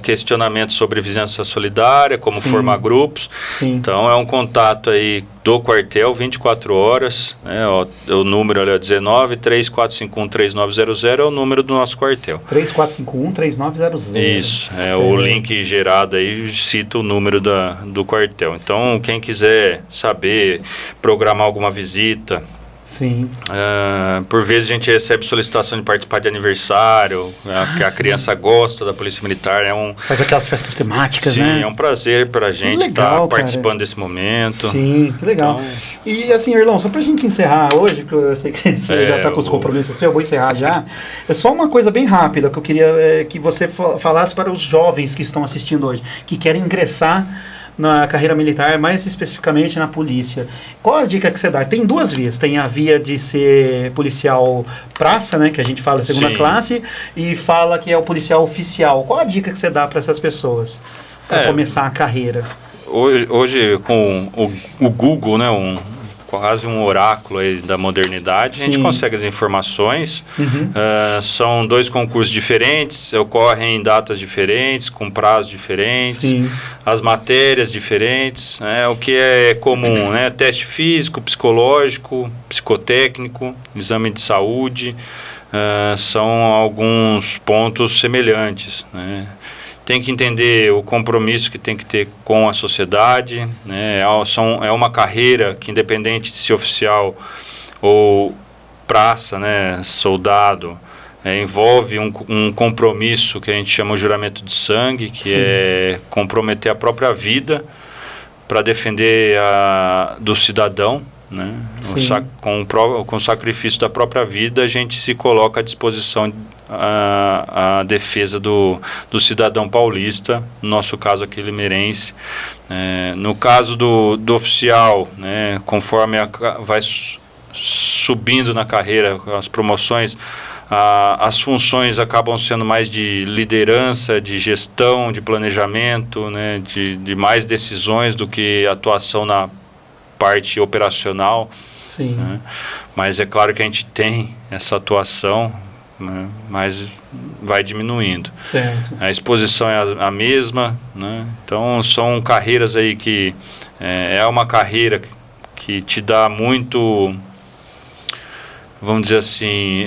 questionamentos sobre vizinhança solidária, como Sim. formar grupos. Sim. Então é um contato aí do quartel, 24 horas, né? O número é 19-3451-3900, é o número do nosso quartel. 3451-3900. Isso, o link gerado aí cita o número do quartel. Então, quem quiser saber, programar alguma visita... Sim. Por vezes a gente recebe solicitação de participar de aniversário, que a criança gosta da Polícia Militar. Faz aquelas festas temáticas, né? Sim, é um prazer para a gente estar participando desse momento. Sim, que legal. Então... E assim, Erlon, só para a gente encerrar hoje, porque eu sei que você já está com os compromissos, eu vou encerrar já. É só uma coisa bem rápida que eu queria que você falasse para os jovens que estão assistindo hoje, que querem ingressar na carreira militar, mais especificamente na polícia. Qual a dica que você dá? Tem 2 vias. Tem a via de ser policial praça, né, que a gente fala segunda Sim. classe, e fala que é o policial oficial. Qual a dica que você dá para essas pessoas para começar a carreira? Hoje com o Google, né, quase um oráculo aí da modernidade, Sim. a gente consegue as informações. São 2 concursos diferentes, ocorrem em datas diferentes, com prazos diferentes, Sim. as matérias diferentes, o que é comum, né? Teste físico, psicológico, psicotécnico, exame de saúde, são alguns pontos semelhantes, né? Tem que entender o compromisso que tem que ter com a sociedade, né? É uma carreira que, independente de ser oficial ou praça, né, soldado, envolve um compromisso que a gente chama de juramento de sangue, que Sim. é comprometer a própria vida para defender do cidadão, né? Com o sacrifício da própria vida, a gente se coloca à disposição a defesa do cidadão paulista, no nosso caso aqui limeirense. No caso do oficial, né, conforme vai subindo na carreira, as promoções, as funções acabam sendo mais de liderança, de gestão, de planejamento, né, de mais decisões do que atuação na parte operacional. Sim. Né? Mas é claro que a gente tem essa atuação, né? Mas vai diminuindo. Certo. A exposição é a mesma, né? Então são carreiras aí que é uma carreira que te dá muito, vamos dizer assim,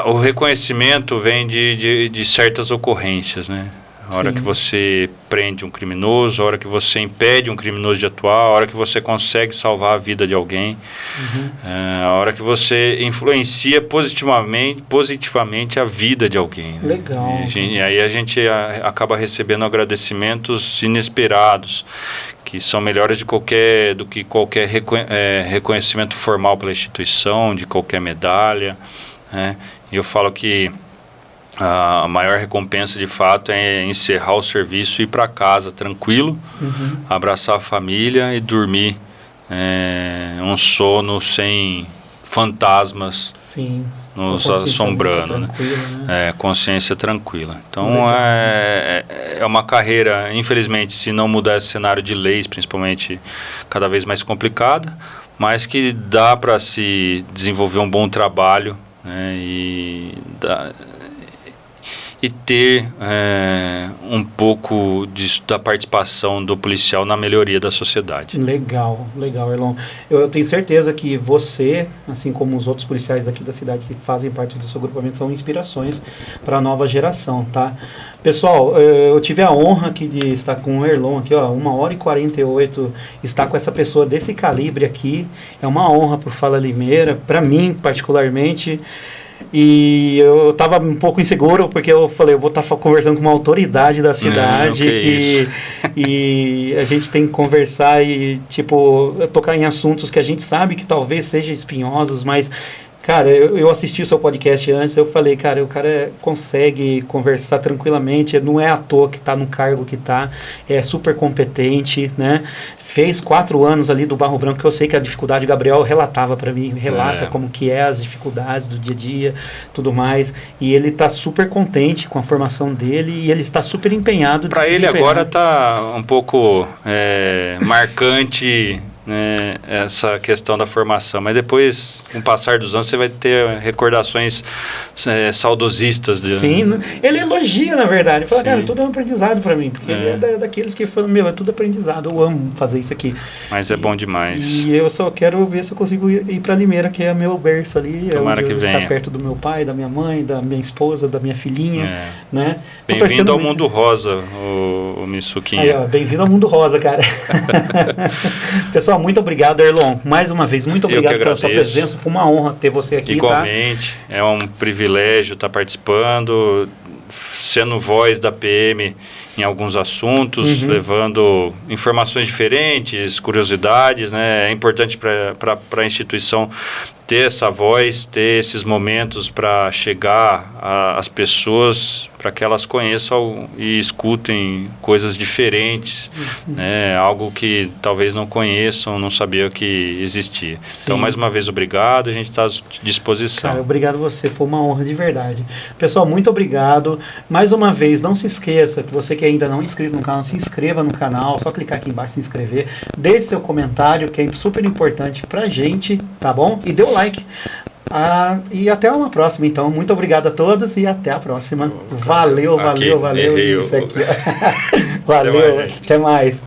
o reconhecimento vem de certas ocorrências, né? A hora Sim. que você prende um criminoso, a hora que você impede um criminoso de atuar, a hora que você consegue salvar a vida de alguém, a hora que você influencia positivamente a vida de alguém. Legal. Né? E aí a gente acaba recebendo agradecimentos inesperados, que são melhores do que qualquer reconhecimento formal pela instituição, de qualquer medalha, né? E eu falo que a maior recompensa, de fato, é encerrar o serviço e ir para casa tranquilo, abraçar a família e dormir um sono sem fantasmas Sim, nos assombrando, né? Consciência tranquila. Então, é uma carreira, infelizmente, se não mudar esse cenário de leis, principalmente, cada vez mais complicada, mas que dá para se desenvolver um bom trabalho, né? E ter um pouco da participação do policial na melhoria da sociedade. Legal, Erlon. Eu tenho certeza que você, assim como os outros policiais aqui da cidade que fazem parte do seu grupamento, são inspirações para a nova geração, tá? Pessoal, eu tive a honra aqui de estar com o Erlon aqui, ó, 1h48, estar com essa pessoa desse calibre aqui, é uma honra para o Fala Limeira, para mim particularmente. E eu estava um pouco inseguro, porque eu falei, eu vou estar conversando com uma autoridade da cidade, e a gente tem que conversar e, tipo, tocar em assuntos que a gente sabe que talvez sejam espinhosos, mas Cara, eu assisti o seu podcast antes, eu falei, cara, o cara consegue conversar tranquilamente, não é à toa que está no cargo que está, é super competente, né? Fez 4 anos ali do Barro Branco, que eu sei que a dificuldade, o Gabriel relatava para mim, relata como que é as dificuldades do dia a dia, tudo mais, e ele está super contente com a formação dele e ele está super empenhado. Para ele agora está um pouco marcante, né, essa questão da formação, mas depois, com o passar dos anos, você vai ter recordações saudosistas dele. Sim, ele elogia, na verdade, ele fala, cara, tudo é um aprendizado para mim, porque ele é daqueles que falam, meu, é tudo aprendizado, eu amo fazer isso aqui. Mas é bom demais. E eu só quero ver se eu consigo ir para Limeira, que é meu berço ali, Tomara que venha. Estar perto do meu pai, da minha mãe, da minha esposa, da minha filhinha, né? Bem-vindo ao mundo rosa, o Missuquinha. Aí, ó, bem-vindo ao mundo rosa, cara. Pessoal, muito obrigado, Erlon. Mais uma vez, muito obrigado pela sua presença. Foi uma honra ter você aqui. Igualmente, tá? É um privilégio estar participando, sendo voz da PM em alguns assuntos, levando informações diferentes, curiosidades, né? É importante para a instituição ter essa voz, ter esses momentos para chegar às pessoas, para que elas conheçam e escutem coisas diferentes, né? Algo que talvez não conheçam, não sabiam que existia. Sim. Então, mais uma vez, obrigado, a gente está à disposição. Cara, obrigado a você, foi uma honra de verdade. Pessoal, muito obrigado. Mais uma vez, não se esqueça que você que ainda não é inscrito no canal, se inscreva no canal, só clicar aqui embaixo, se inscrever, deixe seu comentário, que é super importante pra gente, tá bom? E dê o like. E até uma próxima, então. Muito obrigado a todos e até a próxima. Valeu. Isso aqui. Valeu, até mais.